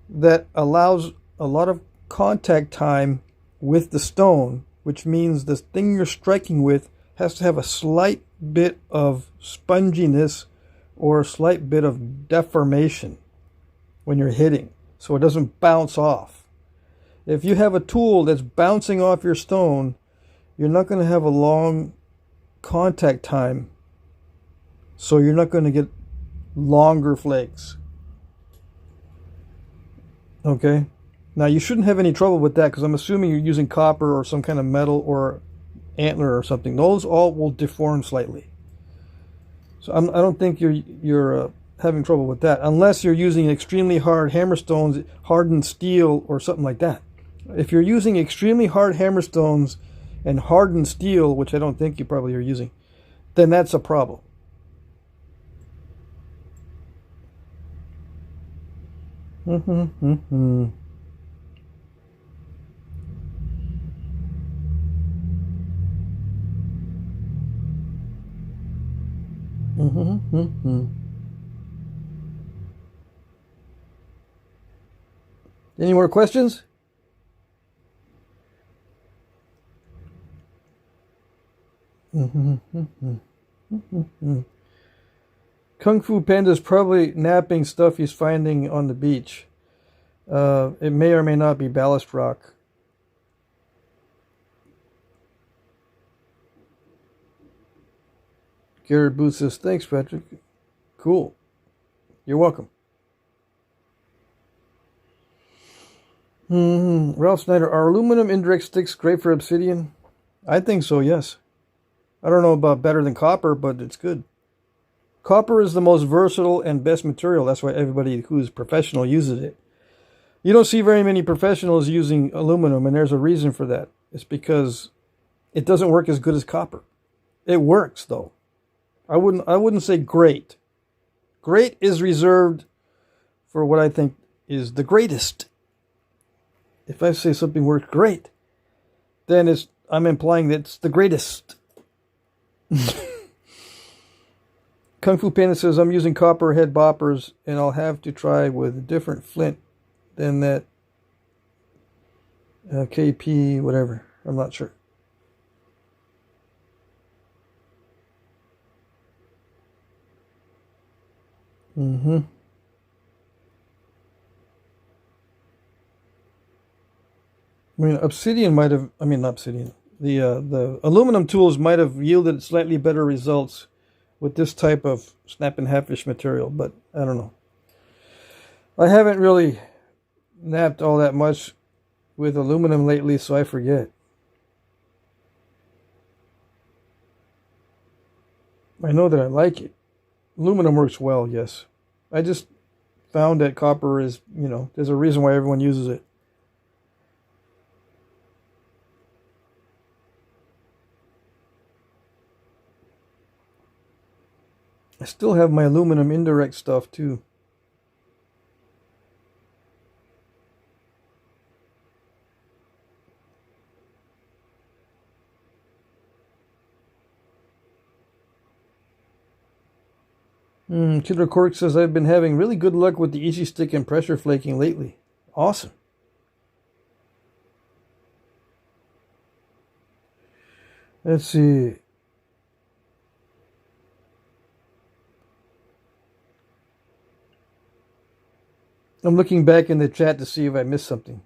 that allows a lot of contact time with the stone, which means the thing you're striking with has to have a slight bit of sponginess or a slight bit of deformation when you're hitting, so it doesn't bounce off. If you have a tool that's bouncing off your stone, you're not going to have a long contact time, so you're not going to get longer flakes. Okay? Now, you shouldn't have any trouble with that, because I'm assuming you're using copper or some kind of metal or antler or something. Those all will deform slightly. So I don't think you're having trouble with that, unless you're using extremely hard hammerstones, hardened steel, or something like that. If you're using extremely hard hammerstones and hardened steel, which I don't think you probably are using, then that's a problem. Any more questions? Kung Fu Panda's probably napping stuff he's finding on the beach. It may or may not be ballast rock. Garrett Booth says, thanks, Patrick. Cool. You're welcome. Ralph Snyder, are aluminum indirect sticks great for obsidian? I think so, yes. I don't know about better than copper, but it's good. Copper is the most versatile and best material. That's why everybody who's professional uses it. You don't see very many professionals using aluminum, and there's a reason for that. It's because it doesn't work as good as copper. It works, though. I wouldn't say great. Great is reserved for what I think is the greatest. If I say something works great, then I'm implying that it's the greatest. Kung Fu Panda says, I'm using copper head boppers, and I'll have to try with a different flint than that KP, whatever. I'm not sure. I mean, Obsidian might have, I mean, not Obsidian. The aluminum tools might have yielded slightly better results with this type of snap and half-fish material, but I don't know. I haven't really napped all that much with aluminum lately, so I forget. I know that I like it. Aluminum works well, yes. I just found that copper is, you know, there's a reason why everyone uses it. I still have my aluminum indirect stuff too. Kidder Cork says, I've been having really good luck with the Easy Stick and pressure flaking lately. Awesome. Let's see. I'm looking back in the chat to see if I missed something.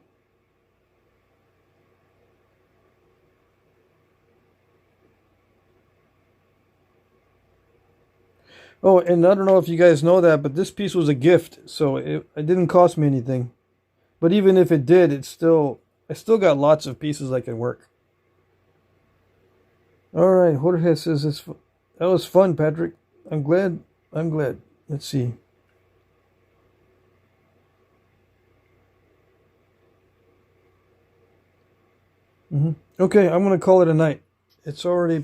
Oh, and I don't know if you guys know that, but this piece was a gift, so it didn't cost me anything. But even if it did, I still got lots of pieces that can work. All right, Jorge says that was fun, Patrick. I'm glad. Let's see. Okay, I'm going to call it a night. It's already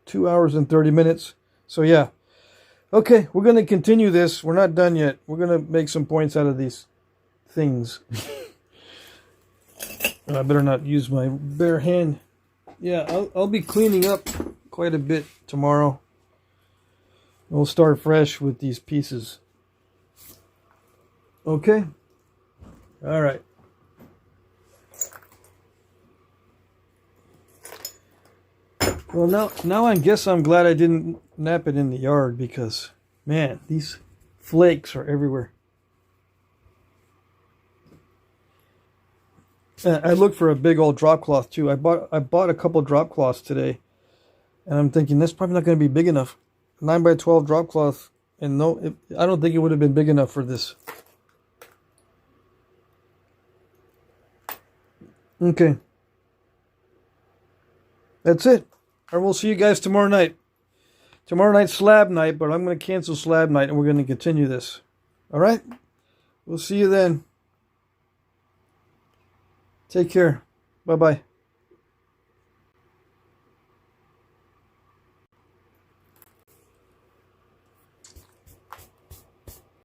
2 hours and 30 minutes. So yeah. Okay, we're going to continue this. We're not done yet. We're going to make some points out of these things. I better not use my bare hand. Yeah, I'll be cleaning up quite a bit tomorrow. We'll start fresh with these pieces. Okay? All right. Well, now I guess I'm glad I didn't nap it in the yard because, man, these flakes are everywhere. I looked for a big old drop cloth too. I bought a couple drop cloths today, and I'm thinking that's probably not going to be big enough. 9x12 drop cloth, and no, I don't think it would have been big enough for this. Okay, that's it. And we'll see you guys tomorrow night. Tomorrow night's slab night, but I'm going to cancel slab night and we're going to continue this. All right? We'll see you then. Take care. Bye-bye.